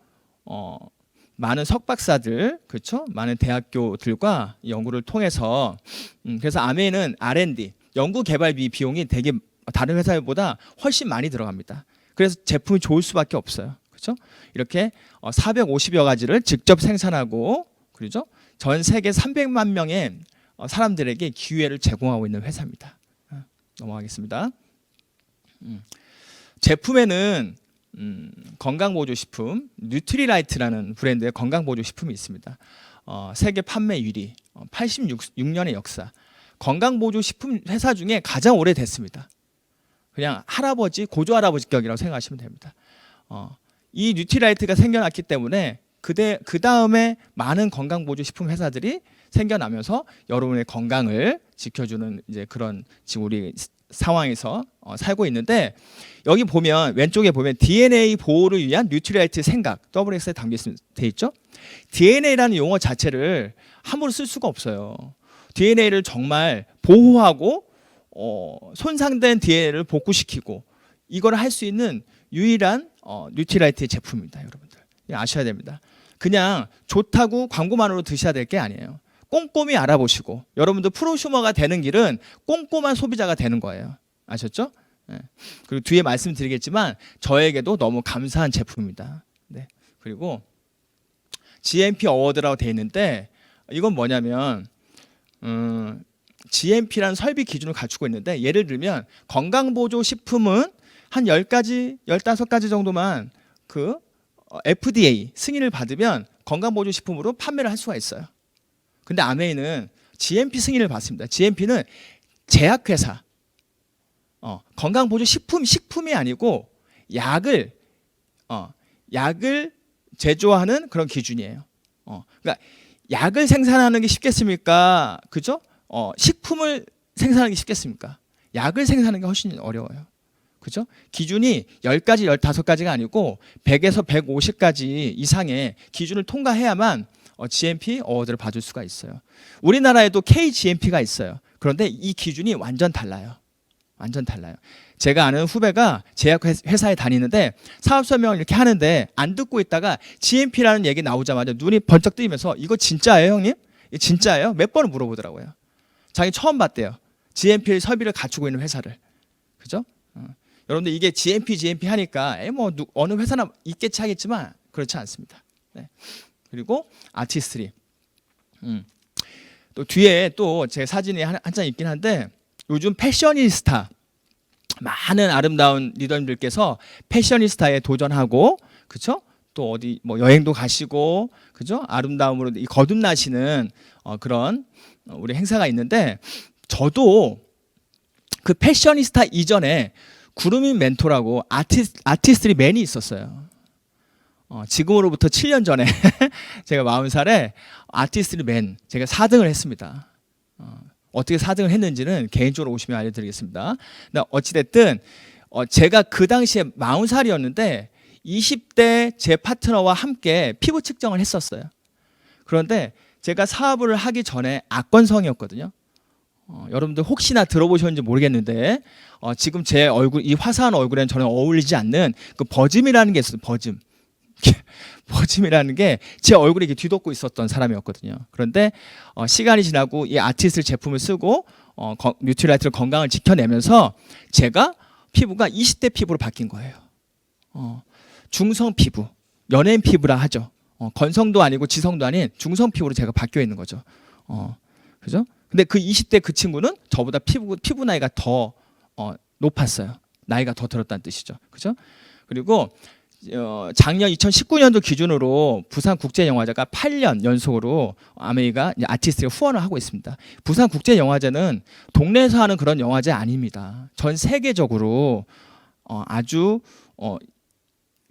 A: 많은 석박사들, 그렇죠? 많은 대학교들과 연구를 통해서 그래서 아메이는 R&D, 연구 개발비 비용이 되게 다른 회사보다 훨씬 많이 들어갑니다. 그래서 제품이 좋을 수밖에 없어요. 그렇죠? 이렇게 450여 가지를 직접 생산하고, 그렇죠? 전 세계 300만 명의 사람들에게 기회를 제공하고 있는 회사입니다. 넘어가겠습니다. 제품에는 건강보조식품 뉴트리라이트라는 브랜드의 건강보조식품이 있습니다. 세계 판매 1위, 86년의 역사. 건강보조식품 회사 중에 가장 오래됐습니다. 그냥 할아버지, 고조할아버지격이라고 생각하시면 됩니다. 이 뉴트리라이트가 생겨났기 때문에 그 다음에 많은 건강보조식품 회사들이 생겨나면서 여러분의 건강을 지켜주는 이제 그런 지금 우리 상황에서 살고 있는데, 여기 보면 왼쪽에 보면 DNA 보호를 위한 뉴트리라이트 생각 WX에 담겨 돼 있죠. DNA라는 용어 자체를 함부로 쓸 수가 없어요. DNA를 정말 보호하고 손상된 DNA를 복구시키고 이걸 할 수 있는 유일한 뉴트리라이트의 제품입니다. 여러분들 아셔야 됩니다. 그냥 좋다고 광고만으로 드셔야 될 게 아니에요. 꼼꼼히 알아보시고 여러분들 프로슈머가 되는 길은 꼼꼼한 소비자가 되는 거예요. 아셨죠? 네. 그리고 뒤에 말씀드리겠지만 저에게도 너무 감사한 제품입니다. 네. 그리고 GMP 어워드라고 되어 있는데 이건 뭐냐면 GMP라는 설비 기준을 갖추고 있는데 예를 들면 건강보조식품은 한 10가지, 15가지 정도만 그 FDA 승인을 받으면 건강보조식품으로 판매를 할 수가 있어요. 근데 아메이는 GMP 승인을 받습니다. GMP는 제약회사, 건강보조식품이 아니고 약을 제조하는 그런 기준이에요. 그러니까 약을 생산하는 게 쉽겠습니까? 그죠? 식품을 생산하는 게 쉽겠습니까? 약을 생산하는 게 훨씬 어려워요. 그죠? 기준이 10가지, 15가지가 아니고 100에서 150가지 이상의 기준을 통과해야만 GMP 어워드를 받을 수가 있어요. 우리나라에도 KGMP가 있어요. 그런데 이 기준이 완전 달라요. 완전 달라요. 제가 아는 후배가 제약회사에 다니는데 사업 설명을 이렇게 하는데 안 듣고 있다가 GMP라는 얘기 나오자마자 눈이 번쩍 뜨이면서 이거 진짜예요, 형님? 이거 진짜예요? 몇 번을 물어보더라고요. 자기 처음 봤대요. GMP 설비를 갖추고 있는 회사를. 그죠? 여러분들 이게 GMP 하니까 어느 회사나 있겠지 하겠지만 그렇지 않습니다. 네. 그리고 아티스트리. 또 뒤에 또 제 사진이 한 장 있긴 한데 요즘 패셔니스타 많은 아름다운 리더님들께서 패셔니스타에 도전하고 그렇죠? 또 어디 뭐 여행도 가시고 그죠? 아름다움으로 거듭나시는 그런 우리 행사가 있는데 저도 그 패셔니스타 이전에 구루민 멘토라고 아티스트리 맨이 있었어요. 지금으로부터 7년 전에 제가 40살에 아티스트리 맨 제가 4등을 했습니다. 어떻게 4등을 했는지는 개인적으로 오시면 알려드리겠습니다. 어찌됐든 제가 그 당시에 40살이었는데 20대 제 파트너와 함께 피부 측정을 했었어요. 그런데 제가 사업을 하기 전에 악건성이었거든요. 여러분들 혹시나 들어보셨는지 모르겠는데 지금 제 얼굴, 이 화사한 얼굴에는 전혀 어울리지 않는 그 버짐이라는 게 있어요. 버짐이라는 게 제 얼굴에 이렇게 뒤덮고 있었던 사람이었거든요. 그런데 시간이 지나고 이 아티스트 제품을 쓰고 뉴트리라이트로 건강을 지켜내면서 제가 피부가 20대 피부로 바뀐 거예요. 중성 피부, 연예인 피부라 하죠. 건성도 아니고 지성도 아닌 중성 피부로 제가 바뀌어 있는 거죠. 그죠? 근데 그 20대 그 친구는 저보다 피부 나이가 더 높았어요. 나이가 더 들었다는 뜻이죠. 그죠? 그리고 작년 2019년도 기준으로 부산국제영화제가 8년 연속으로 아메이가 아티스트가 후원을 하고 있습니다. 부산국제영화제는 동네에서 하는 그런 영화제 아닙니다. 전 세계적으로 아주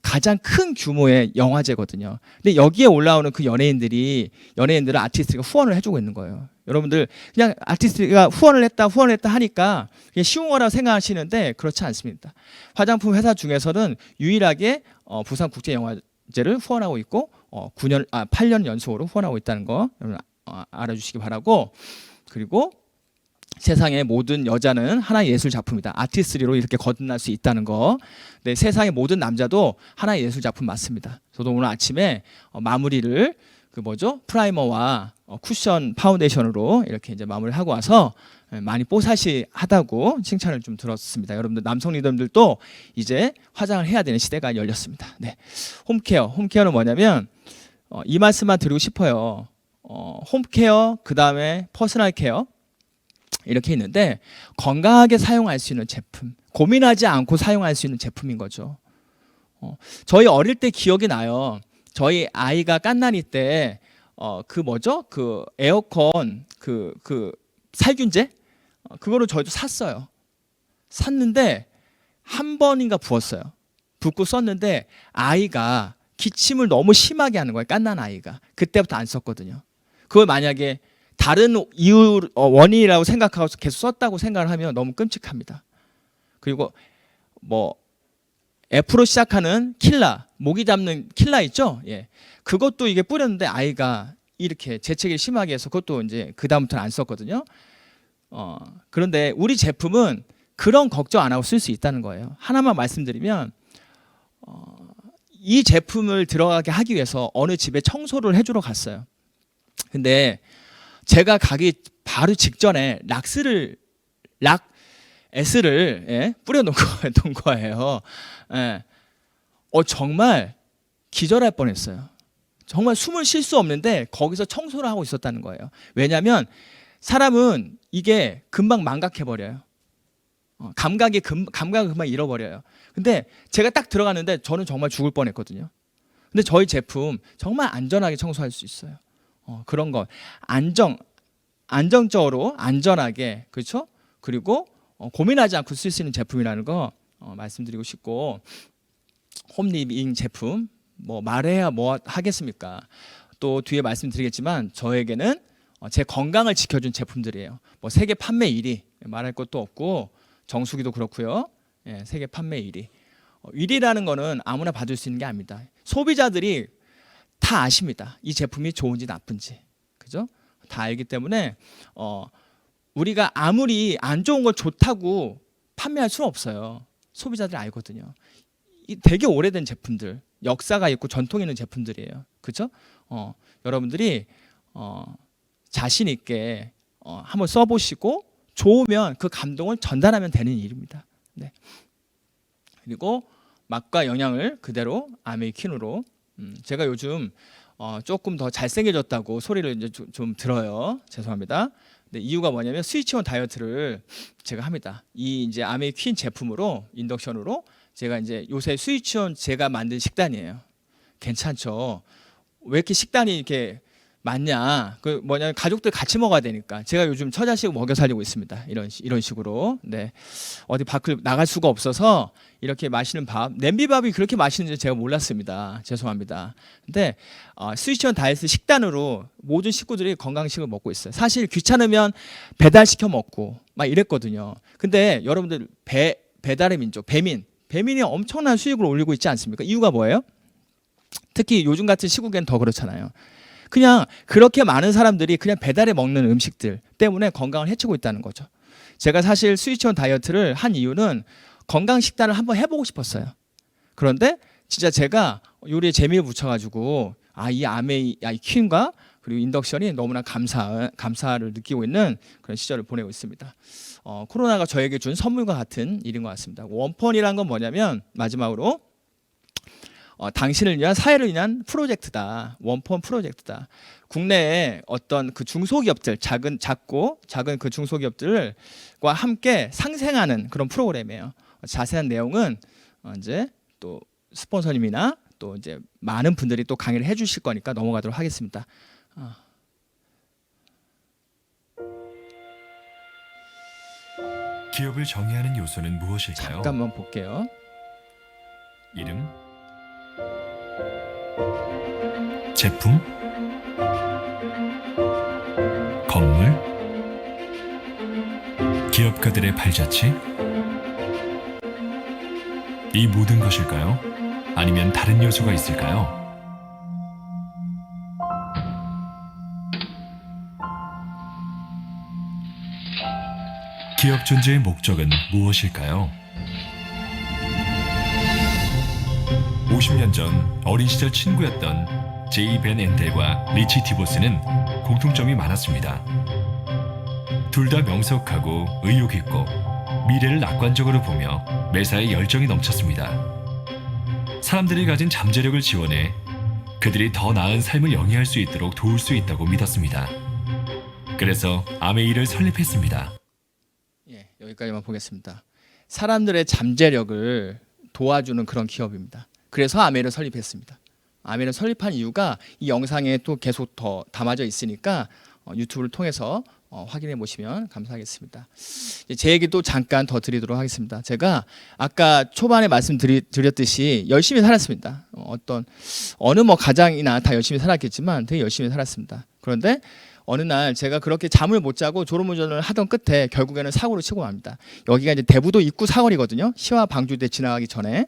A: 가장 큰 규모의 영화제거든요. 근데 여기에 올라오는 그 연예인들은 아티스트가 후원을 해주고 있는 거예요. 여러분들 그냥 아티스트가 후원을 했다 하니까 그게 쉬운 거라고 생각하시는데 그렇지 않습니다. 화장품 회사 중에서는 유일하게 부산국제영화제를 후원하고 있고 8년 연속으로 후원하고 있다는 거 여러분 알아주시기 바라고, 그리고 세상의 모든 여자는 하나의 예술 작품이다. 아티스트리로 이렇게 거듭날 수 있다는 거. 네, 세상의 모든 남자도 하나의 예술 작품 맞습니다. 저도 오늘 아침에 마무리를 프라이머와 쿠션 파운데이션으로 이렇게 이제 마무리를 하고 와서 많이 뽀사시하다고 칭찬을 좀 들었습니다. 여러분들 남성 리더들도 이제 화장을 해야 되는 시대가 열렸습니다. 네. 홈케어는 뭐냐면 이 말씀만 드리고 싶어요. 홈케어, 그 다음에 퍼스널 케어 이렇게 있는데 건강하게 사용할 수 있는 제품, 고민하지 않고 사용할 수 있는 제품인 거죠. 저희 어릴 때 기억이 나요. 저희 아이가 갓난이 때 그 에어컨 그 살균제 그거를 저희도 샀어요. 샀는데 한 번인가 부었어요. 붓고 썼는데 아이가 기침을 너무 심하게 하는 거예요. 갓난 아이가. 그때부터 안 썼거든요. 그걸 만약에 다른 이유 원인이라고 생각하고 계속 썼다고 생각을 하면 너무 끔찍합니다. 그리고 F로 시작하는 킬라, 모기 잡는 킬라 있죠? 예. 그것도 이게 뿌렸는데 아이가 이렇게 재채기를 심하게 해서 그것도 이제 그다음부터는 안 썼거든요. 그런데 우리 제품은 그런 걱정 안 하고 쓸 수 있다는 거예요. 하나만 말씀드리면 이 제품을 들어가게 하기 위해서 어느 집에 청소를 해주러 갔어요. 근데 제가 가기 바로 직전에 락S를 예, 뿌려놓은 거예요. 예. 정말 기절할 뻔했어요. 정말 숨을 쉴 수 없는데 거기서 청소를 하고 있었다는 거예요. 왜냐하면 사람은 이게 금방 망각해버려요. 감각을 금방 잃어버려요. 근데 제가 딱 들어갔는데 저는 정말 죽을 뻔했거든요. 근데 저희 제품 정말 안전하게 청소할 수 있어요. 그런 거 안정적으로 안전하게 그렇죠? 그리고 고민하지 않고 쓸 수 있는 제품이라는 거 말씀드리고 싶고 홈리빙 제품 뭐 말해야 뭐 하겠습니까? 또 뒤에 말씀드리겠지만 저에게는 제 건강을 지켜준 제품들이에요. 뭐 세계 판매 1위 말할 것도 없고 정수기도 그렇고요. 예, 세계 판매 1위. 1위라는 거는 아무나 받을 수 있는 게 아닙니다. 소비자들이 다 아십니다. 이 제품이 좋은지 나쁜지. 그죠? 다 알기 때문에 우리가 아무리 안 좋은 걸 좋다고 판매할 수는 없어요. 소비자들이 알거든요. 이 되게 오래된 제품들, 역사가 있고 전통이 있는 제품들이에요. 그죠? 여러분들이 자신 있게 한번 써보시고 좋으면 그 감동을 전달하면 되는 일입니다. 네. 그리고 맛과 영양을 그대로 아메이킨으로 제가 요즘 조금 더 잘생겨졌다고 소리를 이제 좀 들어요. 죄송합니다. 근데 이유가 뭐냐면 스위치온 다이어트를 제가 합니다. 이 이제 아메이퀸 제품으로 인덕션으로 제가 이제 요새 스위치온 제가 만든 식단이에요. 괜찮죠? 왜 이렇게 식단이 이렇게 많냐? 그 뭐냐면 가족들 같이 먹어야 되니까 제가 요즘 처자식 먹여 살리고 있습니다. 이런 식으로. 네. 어디 밖을 나갈 수가 없어서 이렇게 맛있는 밥, 냄비밥이 그렇게 맛있는지 제가 몰랐습니다. 죄송합니다. 근데 스위치온 다이어트 식단으로 모든 식구들이 건강식을 먹고 있어요. 사실 귀찮으면 배달시켜 먹고 막 이랬거든요. 근데 여러분들 배달의 민족, 배민이 엄청난 수익을 올리고 있지 않습니까? 이유가 뭐예요? 특히 요즘 같은 시국엔 더 그렇잖아요. 그냥 그렇게 많은 사람들이 그냥 배달해 먹는 음식들 때문에 건강을 해치고 있다는 거죠. 제가 사실 스위치온 다이어트를 한 이유는 건강 식단을 한번 해보고 싶었어요. 그런데 진짜 제가 요리에 재미를 붙여가지고 이 퀸과 그리고 인덕션이 너무나 감사를 느끼고 있는 그런 시절을 보내고 있습니다. 코로나가 저에게 준 선물과 같은 일인 것 같습니다. 원펀이란 건 뭐냐면 마지막으로 당신을 위한 사회를 위한 프로젝트다. 원펀 프로젝트다. 국내에 어떤 그 중소기업들 작은 그 중소기업들과 함께 상생하는 그런 프로그램이에요. 자세한 내용은 이제 또 스폰서님이나 또 이제 많은 분들이 또 강의를 해주실 거니까 넘어가도록 하겠습니다.
B: 기업을 정의하는 요소는 무엇일까요?
A: 잠깐만 볼게요.
B: 이름, 제품, 건물, 기업가들의 발자취? 이 모든 것일까요? 아니면 다른 요소가 있을까요? 기업 존재의 목적은 무엇일까요? 50년 전 어린 시절 친구였던 제이 벤 엔텔과 리치 디보스는 공통점이 많았습니다. 둘 다 명석하고 의욕 있고 미래를 낙관적으로 보며 매사에 열정이 넘쳤습니다. 사람들이 가진 잠재력을 지원해 그들이 더 나은 삶을 영위할 수 있도록 도울 수 있다고 믿었습니다. 그래서 아메이를 설립했습니다.
A: 예, 여기까지만 보겠습니다. 사람들의 잠재력을 도와주는 그런 기업입니다. 그래서 아메이를 설립했습니다. 아메이를 설립한 이유가 이 영상에 또 계속 더 담아져 있으니까 유튜브를 통해서 확인해 보시면 감사하겠습니다. 제 얘기도 잠깐 더 드리도록 하겠습니다. 제가 아까 초반에 말씀드렸듯이 열심히 살았습니다. 어느 가장이나 다 열심히 살았겠지만 되게 열심히 살았습니다. 그런데 어느 날 제가 그렇게 잠을 못 자고 졸음운전을 하던 끝에 결국에는 사고를 치고 맙니다. 여기가 이제 대부도 입구 사거리거든요. 시와 방주대 지나가기 전에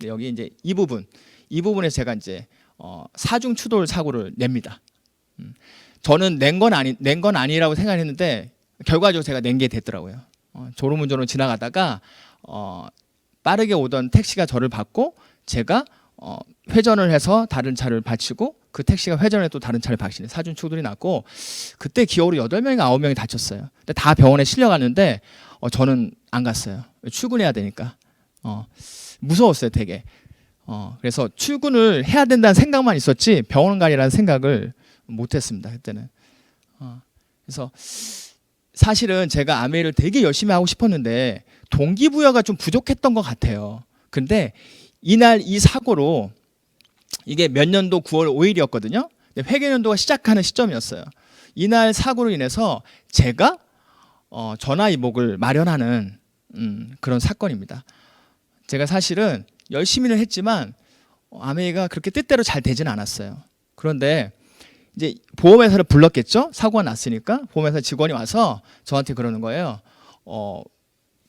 A: 여기 이제 이 부분에 제가 이제 사중 추돌 사고를 냅니다. 저는 낸 건 아니라고 생각했는데 결과적으로 제가 낸 게 됐더라고요. 졸음운전으로 지나가다가 빠르게 오던 택시가 저를 받고 제가 회전을 해서 다른 차를 받치고 그 택시가 회전해 또 다른 차를 박치는 사준 충돌이 났고 그때 기어로 8명인가 9명이 다쳤어요. 근데 다 병원에 실려갔는데 저는 안 갔어요. 출근해야 되니까. 무서웠어요, 되게. 그래서 출근을 해야 된다는 생각만 있었지 병원 가리라는 생각을 못 했습니다, 그때는. 그래서 사실은 제가 아메이를 되게 열심히 하고 싶었는데 동기부여가 좀 부족했던 것 같아요. 근데 이날 이 사고로 이게 몇 년도 9월 5일이었거든요. 회계연도가 시작하는 시점이었어요. 이날 사고로 인해서 제가 전화위복을 마련하는 그런 사건입니다. 제가 사실은 열심히는 했지만 아메이가 그렇게 뜻대로 잘 되지는 않았어요. 그런데 이제 보험회사를 불렀겠죠. 사고가 났으니까 보험회사 직원이 와서 저한테 그러는 거예요.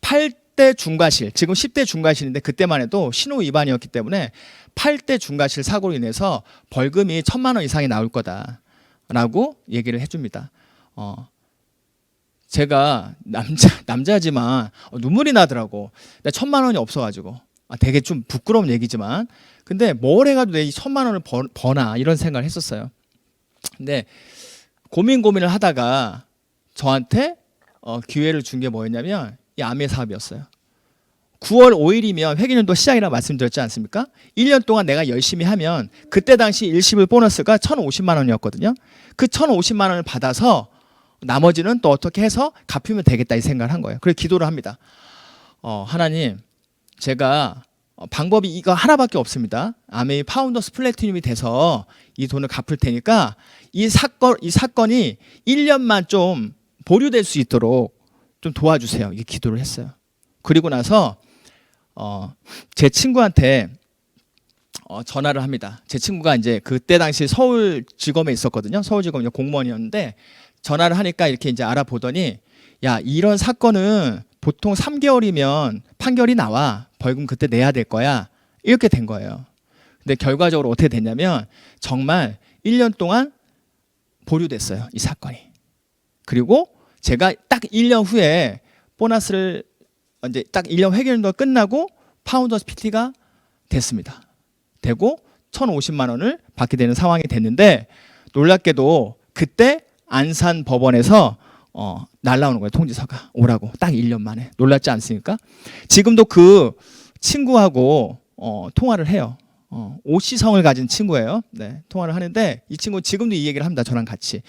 A: 8대 중과실, 지금 10대 중과실인데 그때만 해도 신호 위반이었기 때문에 8대 중과실 사고로 인해서 벌금이 1,000만 원 이상이 나올 거다라고 얘기를 해줍니다. 제가 남자지만 눈물이 나더라고. 근데 1,000만 원이 없어가지고 되게 좀 부끄러운 얘기지만 근데 뭘 해가지고 내 이 1,000만 원을 버나 이런 생각을 했었어요. 근데 고민을 하다가 저한테 기회를 준 게 뭐였냐면 이 아메 사업이었어요. 9월 5일이면 회계연도 시작이라고 말씀드렸지 않습니까? 1년 동안 내가 열심히 하면 그때 당시 일시불 보너스가 1,050만 원이었거든요. 그 1,050만 원을 받아서 나머지는 또 어떻게 해서 갚으면 되겠다 이 생각을 한 거예요. 그래서 기도를 합니다. 하나님, 제가 방법이 이거 하나밖에 없습니다. 아메이 파운더스 플래티늄이 돼서 이 돈을 갚을 테니까 이 사건이 1년만 좀 보류될 수 있도록 좀 도와주세요. 이게 기도를 했어요. 그리고 나서 제 친구한테 전화를 합니다. 제 친구가 이제 그때 당시 서울지검에 있었거든요. 서울지검 공무원이었는데 전화를 하니까 이렇게 이제 알아보더니 야, 이런 사건은 보통 3개월이면 판결이 나와. 벌금 그때 내야 될 거야. 이렇게 된 거예요. 근데 결과적으로 어떻게 됐냐면 정말 1년 동안 보류됐어요. 이 사건이. 그리고 제가 딱 1년 후에 보너스를 이제 딱 1년 회계연도가 끝나고 파운더스 PT가 됐습니다. 되고 1,050만 원을 받게 되는 상황이 됐는데 놀랍게도 그때 안산 법원에서 날라오는 거예요. 통지서가 오라고 딱 1년 만에. 놀랍지 않습니까? 지금도 그 친구하고 통화를 해요. 오시성을 가진 친구예요. 네, 통화를 하는데 이 친구 지금도 이 얘기를 합니다. 저랑 같이.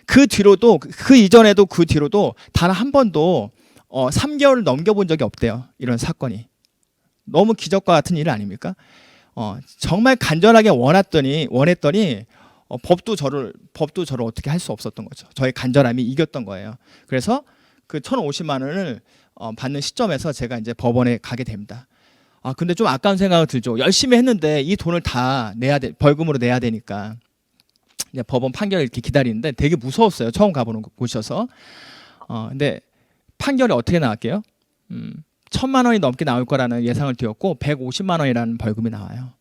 A: 그 뒤로도 그 이전에도 그 뒤로도 단 한 번도 3개월을 넘겨본 적이 없대요. 이런 사건이. 너무 기적과 같은 일 아닙니까? 정말 간절하게 원했더니 법도 저를 어떻게 할 수 없었던 거죠. 저의 간절함이 이겼던 거예요. 그래서 그 1,050만 원을 받는 시점에서 제가 이제 법원에 가게 됩니다. 근데 좀 아까운 생각이 들죠. 열심히 했는데 이 돈을 다 벌금으로 내야 되니까. 이제 법원 판결을 이렇게 기다리는데 되게 무서웠어요. 처음 가보는 곳이어서. 근데 판결이 어떻게 나왔게요? 1,000만 원이 넘게 나올 거라는 예상을 드렸고 150만 원이라는 벌금이 나와요.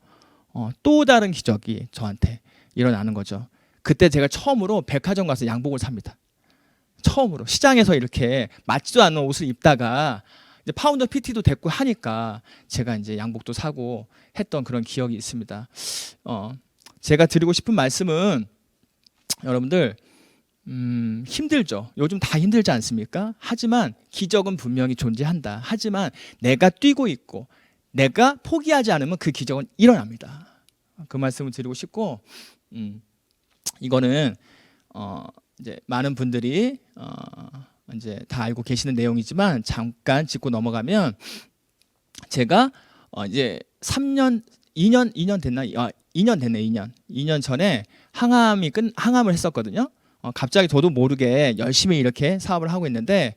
A: 또 다른 기적이 저한테 일어나는 거죠. 그때 제가 처음으로 백화점 가서 양복을 삽니다. 처음으로 시장에서 이렇게 맞지도 않는 옷을 입다가 이제 파운더 PT도 됐고 하니까 제가 이제 양복도 사고 했던 그런 기억이 있습니다. 제가 드리고 싶은 말씀은 여러분들 힘들죠. 요즘 다 힘들지 않습니까? 하지만 기적은 분명히 존재한다. 하지만 내가 뛰고 있고 내가 포기하지 않으면 그 기적은 일어납니다. 그 말씀을 드리고 싶고 이거는 이제 많은 분들이 이제 다 알고 계시는 내용이지만 잠깐 짚고 넘어가면 제가 이제 2년 됐나? 2년 됐네. 2년 전에 항암을 했었거든요. 갑자기 저도 모르게 열심히 이렇게 사업을 하고 있는데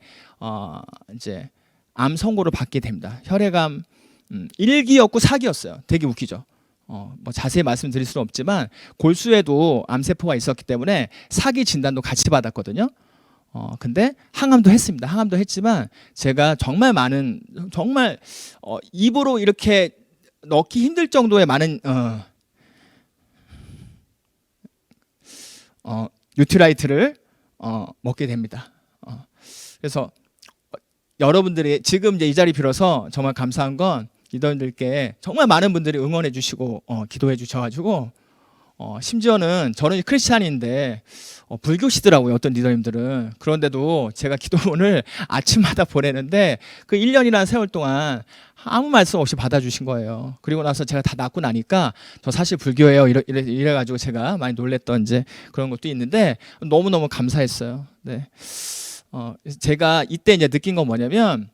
A: 이제 암 선고를 받게 됩니다. 혈액암 1기였고 4기였어요. 되게 웃기죠. 뭐 자세히 말씀드릴 수는 없지만 골수에도 암세포가 있었기 때문에 4기 진단도 같이 받았거든요. 근데 항암도 했습니다. 항암도 했지만 제가 정말 입으로 이렇게 넣기 힘들 정도의 많은 뉴트라이트를 먹게 됩니다. 그래서 여러분들이 지금 이제 이 자리 빌어서 정말 감사한 건 리더님들께 정말 많은 분들이 응원해 주시고 기도해 주셔가지고 심지어는 저는 크리스찬인데 불교시더라고요. 어떤 리더님들은. 그런데도 제가 기도문을 아침마다 보내는데 그 1년이라는 세월 동안 아무 말씀 없이 받아주신 거예요. 그리고 나서 제가 다 낫고 나니까 저 사실 불교예요. 이래가지고 제가 많이 놀랬던 이제 그런 것도 있는데 너무너무 감사했어요. 네. 제가 이때 이제 느낀 건 뭐냐면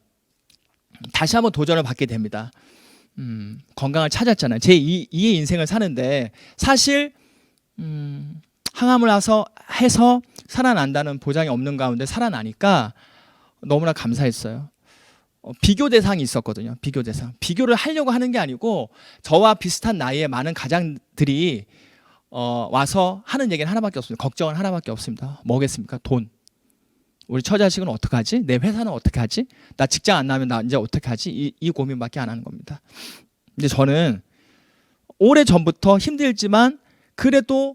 A: 다시 한번 도전을 받게 됩니다. 건강을 찾았잖아요. 제 2의 인생을 사는데 사실 항암을 해서 살아난다는 보장이 없는 가운데 살아나니까 너무나 감사했어요. 비교 대상이 있었거든요. 비교 대상. 비교를 하려고 하는 게 아니고 저와 비슷한 나이의 많은 가장들이 와서 하는 얘기는 하나밖에 없습니다. 걱정은 하나밖에 없습니다. 뭐겠습니까? 돈. 우리 처자식은 어떡하지? 내 회사는 어떡하지? 나 직장 안 나면 나 이제 어떡하지? 이 고민밖에 안 하는 겁니다. 근데 저는 오래전부터 힘들지만 그래도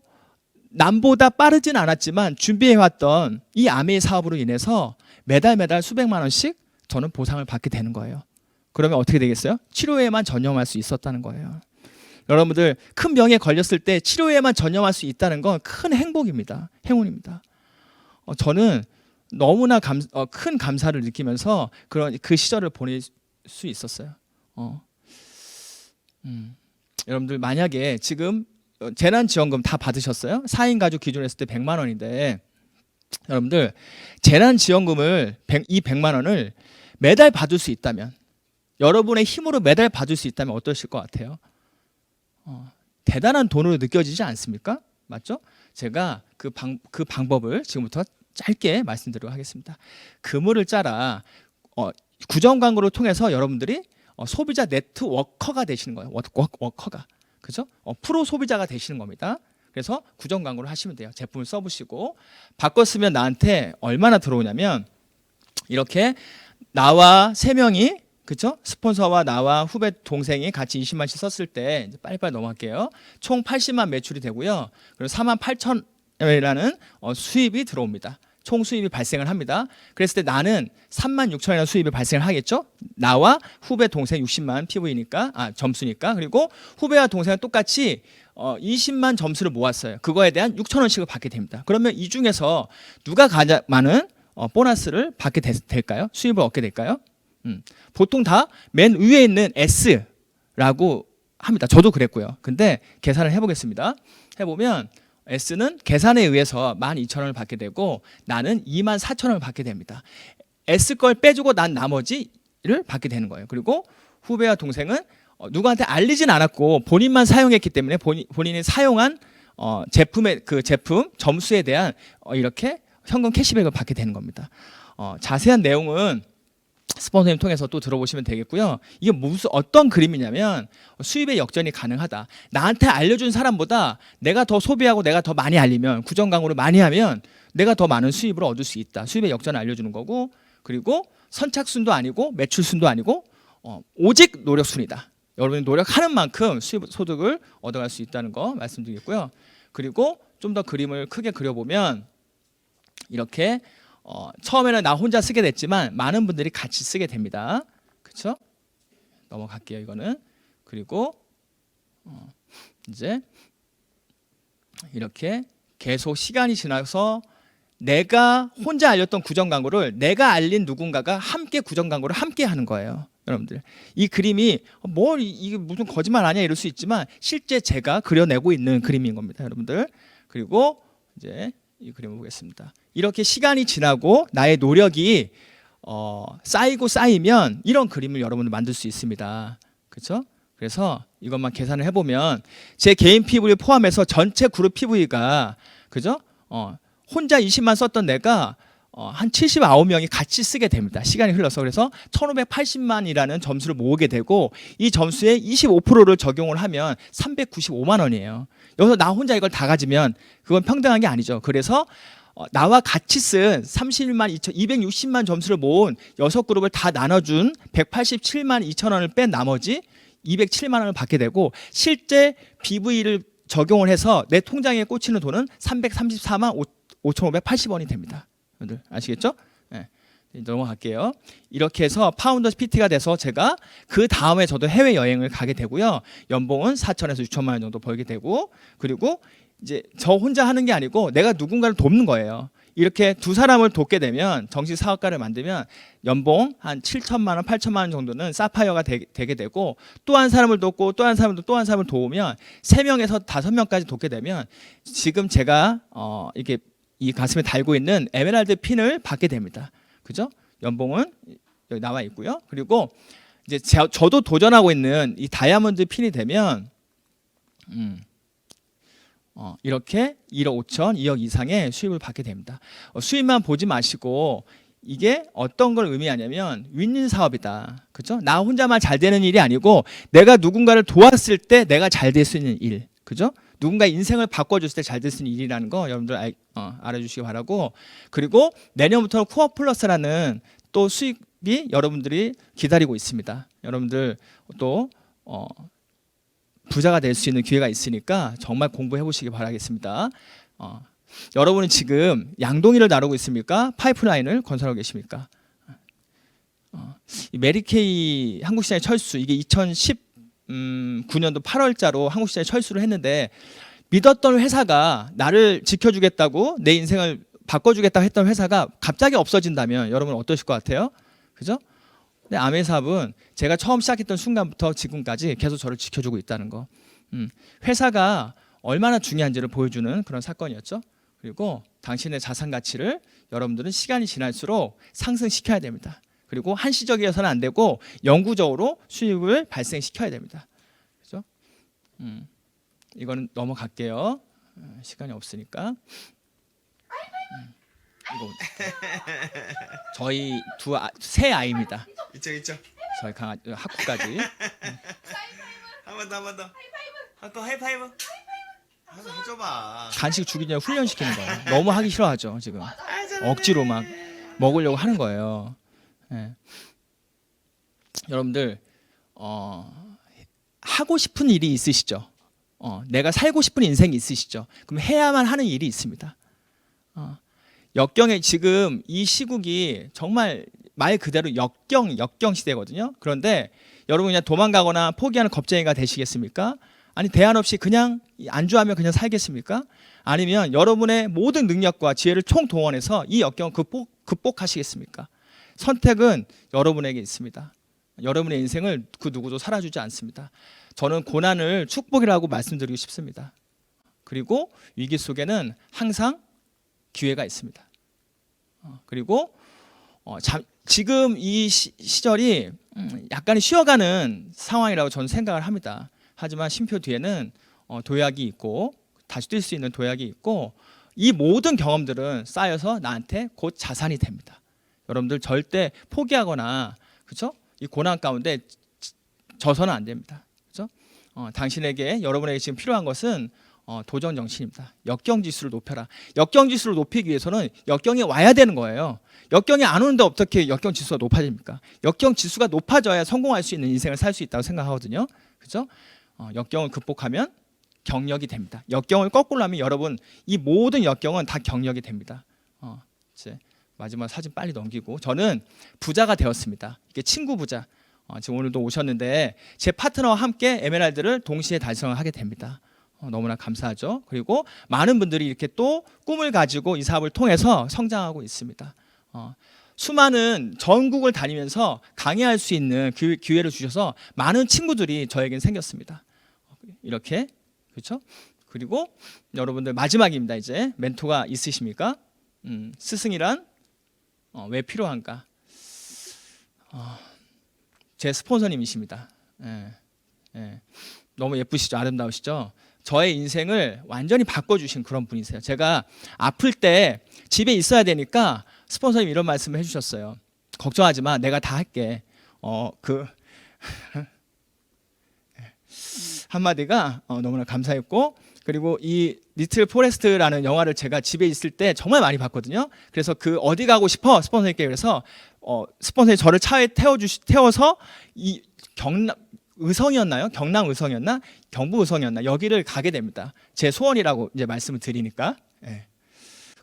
A: 남보다 빠르진 않았지만 준비해왔던 이 아메이 사업으로 인해서 매달 수백만 원씩 저는 보상을 받게 되는 거예요. 그러면 어떻게 되겠어요? 치료에만 전념할 수 있었다는 거예요. 여러분들 큰 병에 걸렸을 때 치료에만 전념할 수 있다는 건 큰 행복입니다. 행운입니다. 저는 너무나 큰 감사를 느끼면서 그 시절을 보낼 수 있었어요. 여러분들 만약에 지금 재난지원금 다 받으셨어요? 4인 가족 기준으로 했을 때 100만 원인데 여러분들 재난지원금을 이 100만 원을 매달 받을 수 있다면 여러분의 힘으로 매달 받을 수 있다면 어떠실 것 같아요? 대단한 돈으로 느껴지지 않습니까? 맞죠? 제가 그 방법을 지금부터 짧게 말씀드리도록 하겠습니다. 그물을 짜라. 구정 광고를 통해서 여러분들이 소비자 네트워커가 되시는 거예요. 워커가. 그죠? 프로 소비자가 되시는 겁니다. 그래서 구정 광고를 하시면 돼요. 제품을 써보시고 바꿨으면 나한테 얼마나 들어오냐면 이렇게 나와 3명이 그렇죠? 스폰서와 나와 후배 동생이 같이 20만씩 썼을 때 이제 빨리빨리 넘어갈게요. 총 80만 매출이 되고요. 그리고 4만 8천 이라는 수입이 들어옵니다. 총 수입이 발생을 합니다. 그랬을 때 나는 3만 6천이라는 수입이 발생을 하겠죠. 나와 후배 동생 60만 PV니까 점수니까. 그리고 후배와 동생은 똑같이 20만 점수를 모았어요. 그거에 대한 6천 원씩을 받게 됩니다. 그러면 이 중에서 누가 가장 많은 보너스를 받게 될까요? 수입을 얻게 될까요? 보통 다 맨 위에 있는 S라고 합니다. 저도 그랬고요. 근데 계산을 해보겠습니다. 해보면 S는 계산에 의해서 12,000원을 받게 되고 나는 24,000원을 받게 됩니다. S 걸 빼주고 난 나머지를 받게 되는 거예요. 그리고 후배와 동생은 누구한테 알리진 않았고 본인만 사용했기 때문에 본인이 사용한 제품의 그 제품 점수에 대한 이렇게 현금 캐시백을 받게 되는 겁니다. 자세한 내용은 스폰서님 통해서 또 들어보시면 되겠고요. 이게 어떤 그림이냐면 수입의 역전이 가능하다. 나한테 알려준 사람보다 내가 더 소비하고 내가 더 많이 알리면 구정 광고를 많이 하면 내가 더 많은 수입을 얻을 수 있다. 수입의 역전을 알려주는 거고 그리고 선착순도 아니고 매출순도 아니고 오직 노력순이다. 여러분이 노력하는 만큼 수입 소득을 얻어갈 수 있다는 거 말씀드리겠고요. 그리고 좀 더 그림을 크게 그려보면 이렇게 처음에는 나 혼자 쓰게 됐지만 많은 분들이 같이 쓰게 됩니다. 그렇죠? 넘어갈게요. 이거는. 그리고 이제 이렇게 계속 시간이 지나서 내가 혼자 알렸던 구정 광고를 내가 알린 누군가가 함께 구정 광고를 함께 하는 거예요. 여러분들 이 그림이 이게 무슨 거짓말 아니야 이럴 수 있지만 실제 제가 그려내고 있는 그림인 겁니다. 여러분들. 그리고 이제 이 그림을 보겠습니다. 이렇게 시간이 지나고 나의 노력이 쌓이고 쌓이면 이런 그림을 여러분들 만들 수 있습니다. 그렇죠? 그래서 이것만 계산을 해보면 제 개인 PV 포함해서 전체 그룹 PV가 그죠? 혼자 20만 썼던 내가 한 79명이 같이 쓰게 됩니다. 시간이 흘러서. 그래서 1580만이라는 점수를 모으게 되고 이 점수의 25%를 적용을 하면 395만 원이에요. 여기서 나 혼자 이걸 다 가지면 그건 평등한 게 아니죠. 그래서 나와 같이 쓴 31만 260만 점수를 모은 6그룹을 다 나눠준 187만 2천 원을 뺀 나머지 207만 원을 받게 되고 실제 BV를 적용을 해서 내 통장에 꽂히는 돈은 334만 5,580원이 됩니다. 여러분들 아시겠죠? 네. 넘어갈게요. 이렇게 해서 파운더 PT가 돼서 제가 그 다음에 저도 해외 여행을 가게 되고요. 연봉은 4천에서 6천만 원 정도 벌게 되고, 그리고 이제 저 혼자 하는 게 아니고 내가 누군가를 돕는 거예요. 이렇게 두 사람을 돕게 되면, 정식 사업가를 만들면 연봉 한 7천만 원, 8천만 원 정도는 사파이어가 되게 되고, 또 한 사람을 돕고 또 한 사람도 또 한 사람을 도우면 3명에서 5명까지 돕게 되면 지금 제가 이렇게 이 가슴에 달고 있는 에메랄드 핀을 받게 됩니다. 그죠? 연봉은 여기 나와 있고요. 그리고 이제 저도 도전하고 있는 이 다이아몬드 핀이 되면 이렇게 1억 5천, 2억 이상의 수입을 받게 됩니다. 수입만 보지 마시고 이게 어떤 걸 의미하냐면 윈윈 사업이다. 그죠? 나 혼자만 잘 되는 일이 아니고 내가 누군가를 도왔을 때 내가 잘 될 수 있는 일. 그죠? 누군가 인생을 바꿔줬을 때 잘 될 수 있는 일이라는 거 여러분들 알아주시기 바라고, 그리고 내년부터는 코어 플러스라는 또 수익이 여러분들이 기다리고 있습니다. 여러분들 또 부자가 될 수 있는 기회가 있으니까 정말 공부해 보시기 바라겠습니다. 여러분은 지금 양동이를 나르고 있습니까? 파이프라인을 건설하고 계십니까? 이 메리케이 한국시장의 철수, 이게 2019년도 8월자로 한국시장에 철수를 했는데, 믿었던 회사가 나를 지켜주겠다고 내 인생을 바꿔주겠다고 했던 회사가 갑자기 없어진다면 여러분 어떠실 것 같아요? 그죠? 근데 아메 사업은 제가 처음 시작했던 순간부터 지금까지 계속 저를 지켜주고 있다는 거. 회사가 얼마나 중요한지를 보여주는 그런 사건이었죠. 그리고 당신의 자산 가치를 여러분들은 시간이 지날수록 상승시켜야 됩니다. 그리고 한시적이어서는 안 되고 영구적으로 수익을 발생시켜야 됩니다. 그죠? 이거는 넘어갈게요. 시간이 없으니까. 이거 저희 세 아이입니다.
C: 있죠.
A: 저희 강아지 학구까지.
C: 한 번 더. 또 하이파이브. 한번 해줘봐.
A: 간식 주기 전에 훈련시키는 거예요. 너무 하기 싫어하죠 지금. 억지로 막 먹으려고 하는 거예요. 예. 여러분들 하고 싶은 일이 있으시죠? 내가 살고 싶은 인생이 있으시죠? 그럼 해야만 하는 일이 있습니다. 역경에 지금 이 시국이 정말 말 그대로 역경 시대거든요. 그런데 여러분 그냥 도망가거나 포기하는 겁쟁이가 되시겠습니까? 아니 대안 없이 그냥 안주하며 그냥 살겠습니까? 아니면 여러분의 모든 능력과 지혜를 총동원해서 이 역경을 극복하시겠습니까? 선택은 여러분에게 있습니다. 여러분의 인생을 그 누구도 살아주지 않습니다. 저는 고난을 축복이라고 말씀드리고 싶습니다. 그리고 위기 속에는 항상 기회가 있습니다. 그리고 지금 이 시절이 약간 쉬어가는 상황이라고 저는 생각을 합니다. 하지만 쉼표 뒤에는 도약이 있고 다시 뛸 수 있는 도약이 있고, 이 모든 경험들은 쌓여서 나한테 곧 자산이 됩니다. 여러분들 절대 포기하거나, 그렇죠? 이 고난 가운데 져서는 안 됩니다. 그렇죠? 당신에게, 여러분에게 지금 필요한 것은 도전 정신입니다. 역경 지수를 높여라. 역경 지수를 높이기 위해서는 역경이 와야 되는 거예요. 역경이 안 오는데 어떻게 역경 지수가 높아집니까? 역경 지수가 높아져야 성공할 수 있는 인생을 살 수 있다고 생각하거든요. 그렇죠? 역경을 극복하면 경력이 됩니다. 역경을 거꾸로 하면 여러분 이 모든 역경은 다 경력이 됩니다. 이제 마지막 사진 빨리 넘기고, 저는 부자가 되었습니다. 이게 친구 부자. 지금 오늘도 오셨는데 제 파트너와 함께 에메랄드를 동시에 달성을 하게 됩니다. 너무나 감사하죠. 그리고 많은 분들이 이렇게 또 꿈을 가지고 이 사업을 통해서 성장하고 있습니다. 수많은 전국을 다니면서 강의할 수 있는 기회를 주셔서 많은 친구들이 저에겐 생겼습니다. 이렇게, 그렇죠? 그리고 여러분들 마지막입니다. 이제 멘토가 있으십니까? 스승이란 왜 필요한가? 제 스폰서님이십니다. 너무 예쁘시죠? 아름다우시죠? 저의 인생을 완전히 바꿔주신 그런 분이세요. 제가 아플 때 집에 있어야 되니까 스폰서님 이런 말씀을 해주셨어요. 걱정하지 마, 내가 다 할게. 한마디가 너무나 감사했고, 그리고 이 리틀 포레스트라는 영화를 제가 집에 있을 때 정말 많이 봤거든요. 그래서 그 어디 가고 싶어 스폰서님께, 그래서 스폰서님 저를 차에 태워서 이 경남 의성이었나요? 경남 의성이었나? 경부 의성이었나? 여기를 가게 됩니다. 제 소원이라고 이제 말씀을 드리니까.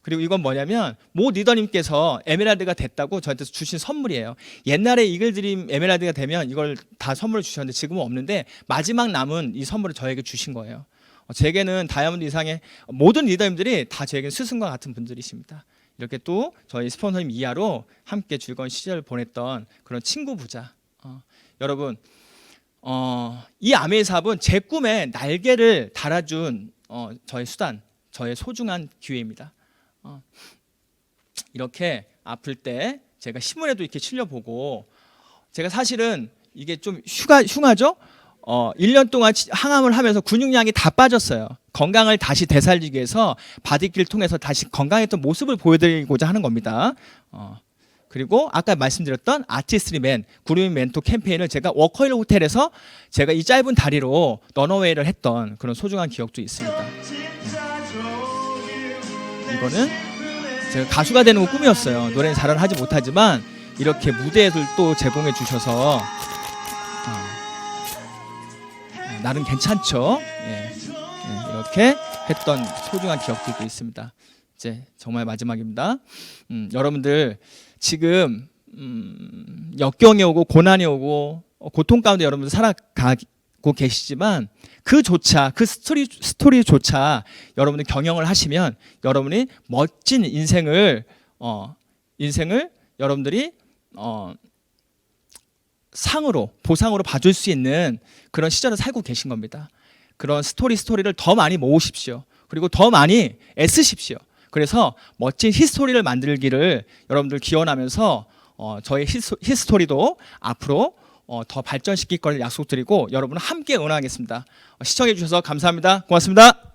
A: 그리고 이건 뭐냐면 모 리더님께서 에메랄드가 됐다고 저한테 주신 선물이에요. 옛날에 이글드림 에메랄드가 되면 이걸 다 선물을 주셨는데 지금은 없는데 마지막 남은 이 선물을 저에게 주신 거예요. 제게는 다이아몬드 이상의 모든 리더님들이 다 저에게 스승과 같은 분들이십니다. 이렇게 또 저희 스폰서님 이하로 함께 즐거운 시절을 보냈던 그런 친구 부자. 여러분, 이 아메이 사업은 제 꿈에 날개를 달아준 저의 수단, 저의 소중한 기회입니다. 이렇게 아플 때 제가 신문에도 이렇게 실려보고, 제가 사실은 이게 좀 흉하죠? 1년 동안 항암을 하면서 근육량이 다 빠졌어요. 건강을 다시 되살리기 위해서 바디기를 통해서 다시 건강했던 모습을 보여드리고자 하는 겁니다. 그리고 아까 말씀드렸던 아티스트리맨 구루미 멘토 캠페인을 제가 워커힐 호텔에서 제가 이 짧은 다리로 런어웨이를 했던 그런 소중한 기억도 있습니다. 이거는 제가 가수가 되는 거 꿈이었어요. 노래는 잘 하지 못하지만 이렇게 무대를 또 제공해 주셔서 나름 괜찮죠. 이렇게 했던 소중한 기억들도 있습니다. 이제 정말 마지막입니다. 여러분들 지금 역경이 오고 고난이 오고 고통 가운데 여러분들 살아가고 계시지만 그조차 그 스토리조차 여러분들 경영을 하시면 여러분이 멋진 인생을 여러분들이 상으로 보상으로 봐줄 수 있는 그런 시절을 살고 계신 겁니다. 그런 스토리를 더 많이 모으십시오. 그리고 더 많이 애쓰십시오. 그래서 멋진 히스토리를 만들기를 여러분들 기원하면서 저의 히스토리도 앞으로 더 발전시킬 걸 약속드리고 여러분을 함께 응원하겠습니다. 시청해 주셔서 감사합니다. 고맙습니다.